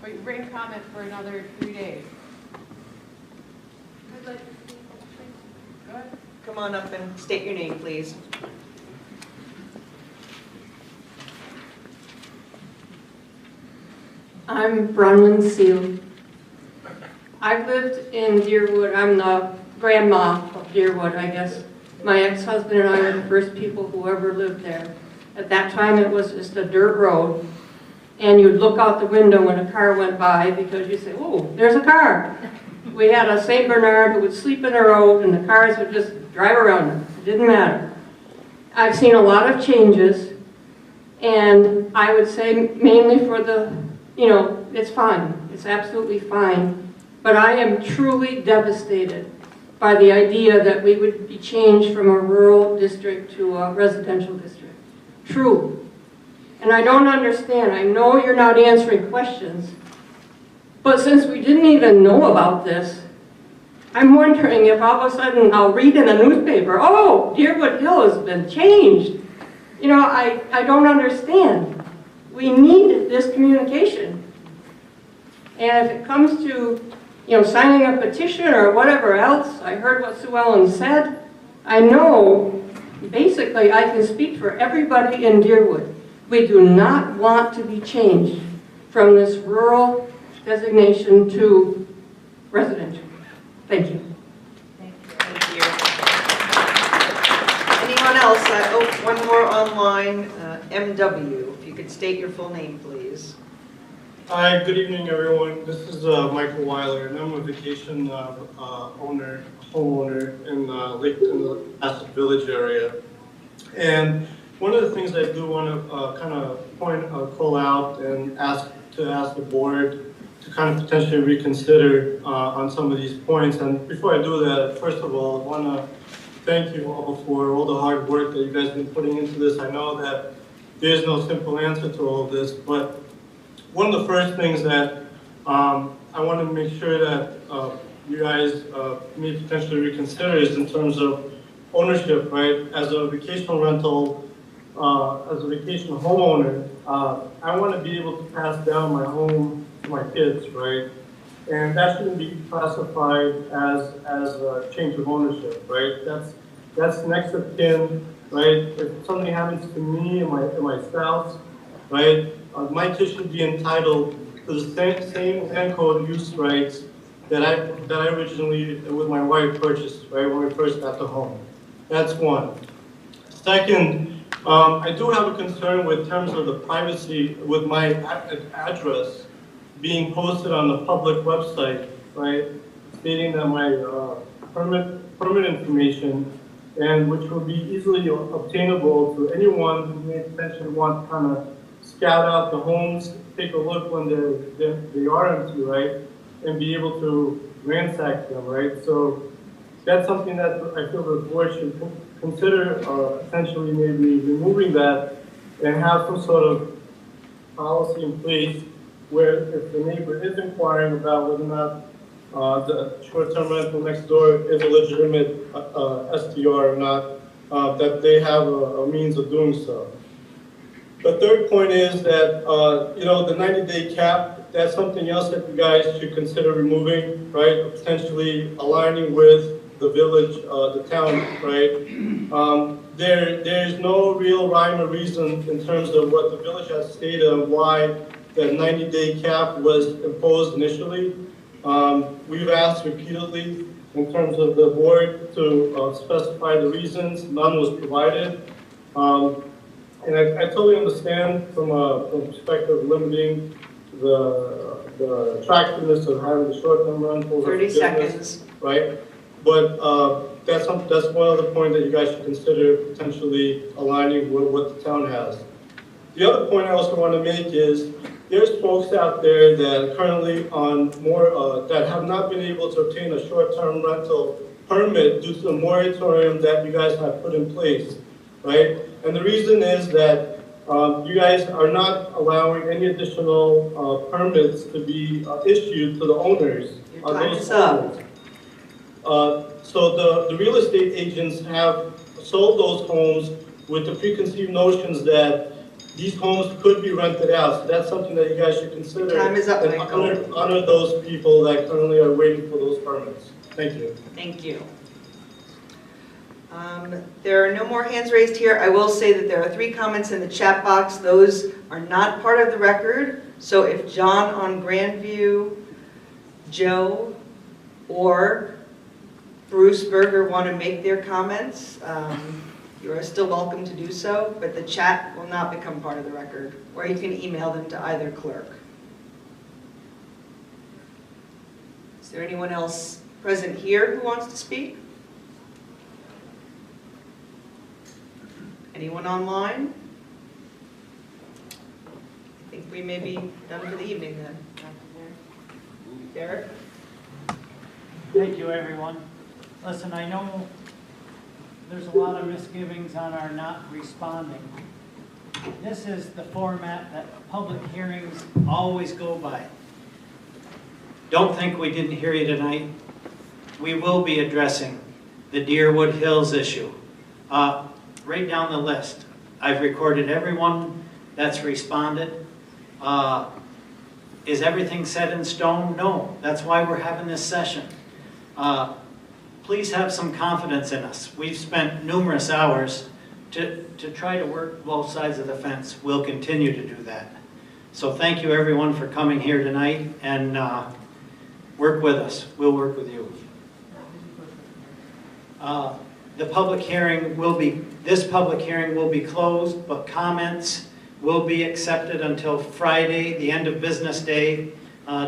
P: Wait, bring comment for another 3 days.
U: I'd like to speak.
L: Go ahead. Come on up and state your name, please.
X: I'm Bronwyn Seal. I've lived in Deerwood. I'm the grandma of Deerwood, I guess. My ex-husband and I were the first people who ever lived there. At that time, it was just a dirt road. And you'd look out the window when a car went by because you'd say, oh, there's a car. We had a St. Bernard who would sleep in the road and the cars would just drive around him. It didn't matter. I've seen a lot of changes, and I would say mainly for the, it's fine. It's absolutely fine. But I am truly devastated by the idea that we would be changed from a rural district to a residential district. True. And I don't understand. I know you're not answering questions, but since we didn't even know about this, I'm wondering if all of a sudden I'll read in a newspaper, oh, Deerwood Hill has been changed. You know, I don't understand. We need this communication. And if it comes to, you know, signing a petition or whatever else, I heard what Sue Ellen said. I know, basically, I can speak for everybody in Deerwood. We do not want to be changed from this rural designation to residential. Thank you.
L: Thank you. Anyone else? Oh, one more online. MW, if you could state your full name, please.
A: Hi, good evening, everyone. This is Michael Weiler, and I'm a vacation homeowner in the Placid Village area. And one of the things I do want to kind of call out and ask the board to kind of potentially reconsider on some of these points. And before I do that, first of all, I want to thank you all for all the hard work that you guys have been putting into this. I know that there's no simple answer to all of this, but one of the first things that I want to make sure that you guys may potentially reconsider is in terms of ownership, right? As a vacation rental, as a vacation homeowner, I want to be able to pass down my home to my kids, right? And that shouldn't be classified as a change of ownership, right? That's next of kin, right? If something happens to me and my spouse, right? My kids should be entitled to the same land code use rights that I originally, with my wife, purchased, right, when we first got the home. That's one. Second, I do have a concern with terms of the privacy with my address being posted on the public website, right, stating that my permit information, and which will be easily obtainable to anyone who may potentially want to kind of scout out the homes, take a look when they are empty, right, and be able to ransack them, right? So that's something that I feel the board should consider potentially maybe removing that and have some sort of policy in place where if the neighbor is inquiring about whether or not the short-term rental next door is a legitimate STR or not, that they have a means of doing so. The third point is that, you know, the 90-day cap, that's something else that you guys should consider removing, right? Potentially aligning with the village, the town, right? There's no real rhyme or reason in terms of what the village has stated on why that 90-day cap was imposed initially. We've asked repeatedly in terms of the board to specify the reasons. None was provided. And I totally understand from a perspective of limiting the attractiveness of having the short-term rentals.
L: 30 seconds.
A: Right? But that's one other point that you guys should consider potentially aligning with what the town has. The other point I also want to make is there's folks out there that are currently on more, that have not been able to obtain a short-term rental permit due to the moratorium that you guys have put in place, right? And the reason is that you guys are not allowing any additional permits to be issued to the owners of those homes. So the real estate agents have sold those homes with the preconceived notions that these homes could be rented out. So that's something that you guys should consider.
L: Time is up,
A: and honor those people that currently are waiting for those permits. Thank you.
L: Thank you. There are no more hands raised here. I will say that there are 3 comments in the chat box. Those are not part of the record. So if John on Grandview, Joe, or Bruce Berger want to make their comments, you are still welcome to do so, but the chat will not become part of the record, or you can email them to either clerk. Is there anyone else present here who wants to speak? Anyone online? I think we may be done for the evening then. Derek?
D: Thank you, everyone. Listen, I know there's a lot of misgivings on our not responding. This is the format that public hearings always go by. Don't think we didn't hear you tonight. We will be addressing the Deerwood Hills issue. Right down the list. I've recorded everyone that's responded. Is everything set in stone? No. That's why we're having this session. Please have some confidence in us. We've spent numerous hours to try to work both sides of the fence. We'll continue to do that. So thank you everyone for coming here tonight, and work with us. We'll work with you. The public hearing will be, this public hearing will be closed, but comments will be accepted until Friday, the end of business day,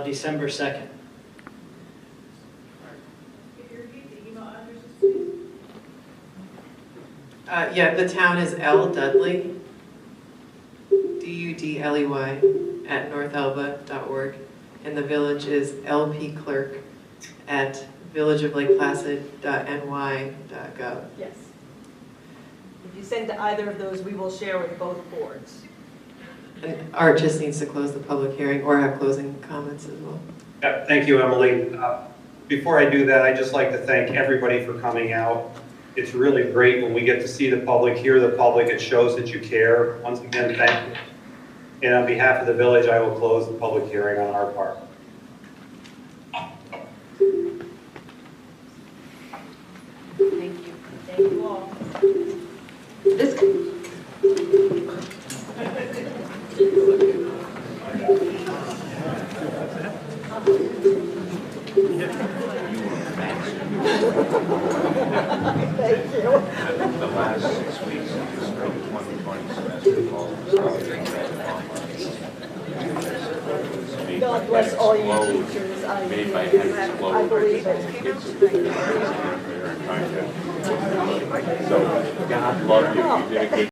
D: December 2nd.
P: Yeah, the town is L. Dudley, Dudley, at northelba.org, and the village is lpclerk at villageoflakeplacid.ny.gov.
L: Yes. If you send to either of those, we will share with both boards.
P: And Art just needs to close the public hearing or have closing comments as well.
E: Yeah, thank you, Emily. Before I do that, I'd just like to thank everybody for coming out. It's really great when we get to see the public, hear the public. It shows that you care. Once again, thank you. And on behalf of the village, I will close the public hearing on our part.
L: Thank you. Thank you all.
P: This
L: Thank you.
F: The last 6 weeks of the spring 2020 semester called
L: God bless all you teachers.
F: made by Henry
L: I
F: Sloan.
L: believe it.
F: So God love you. You did a good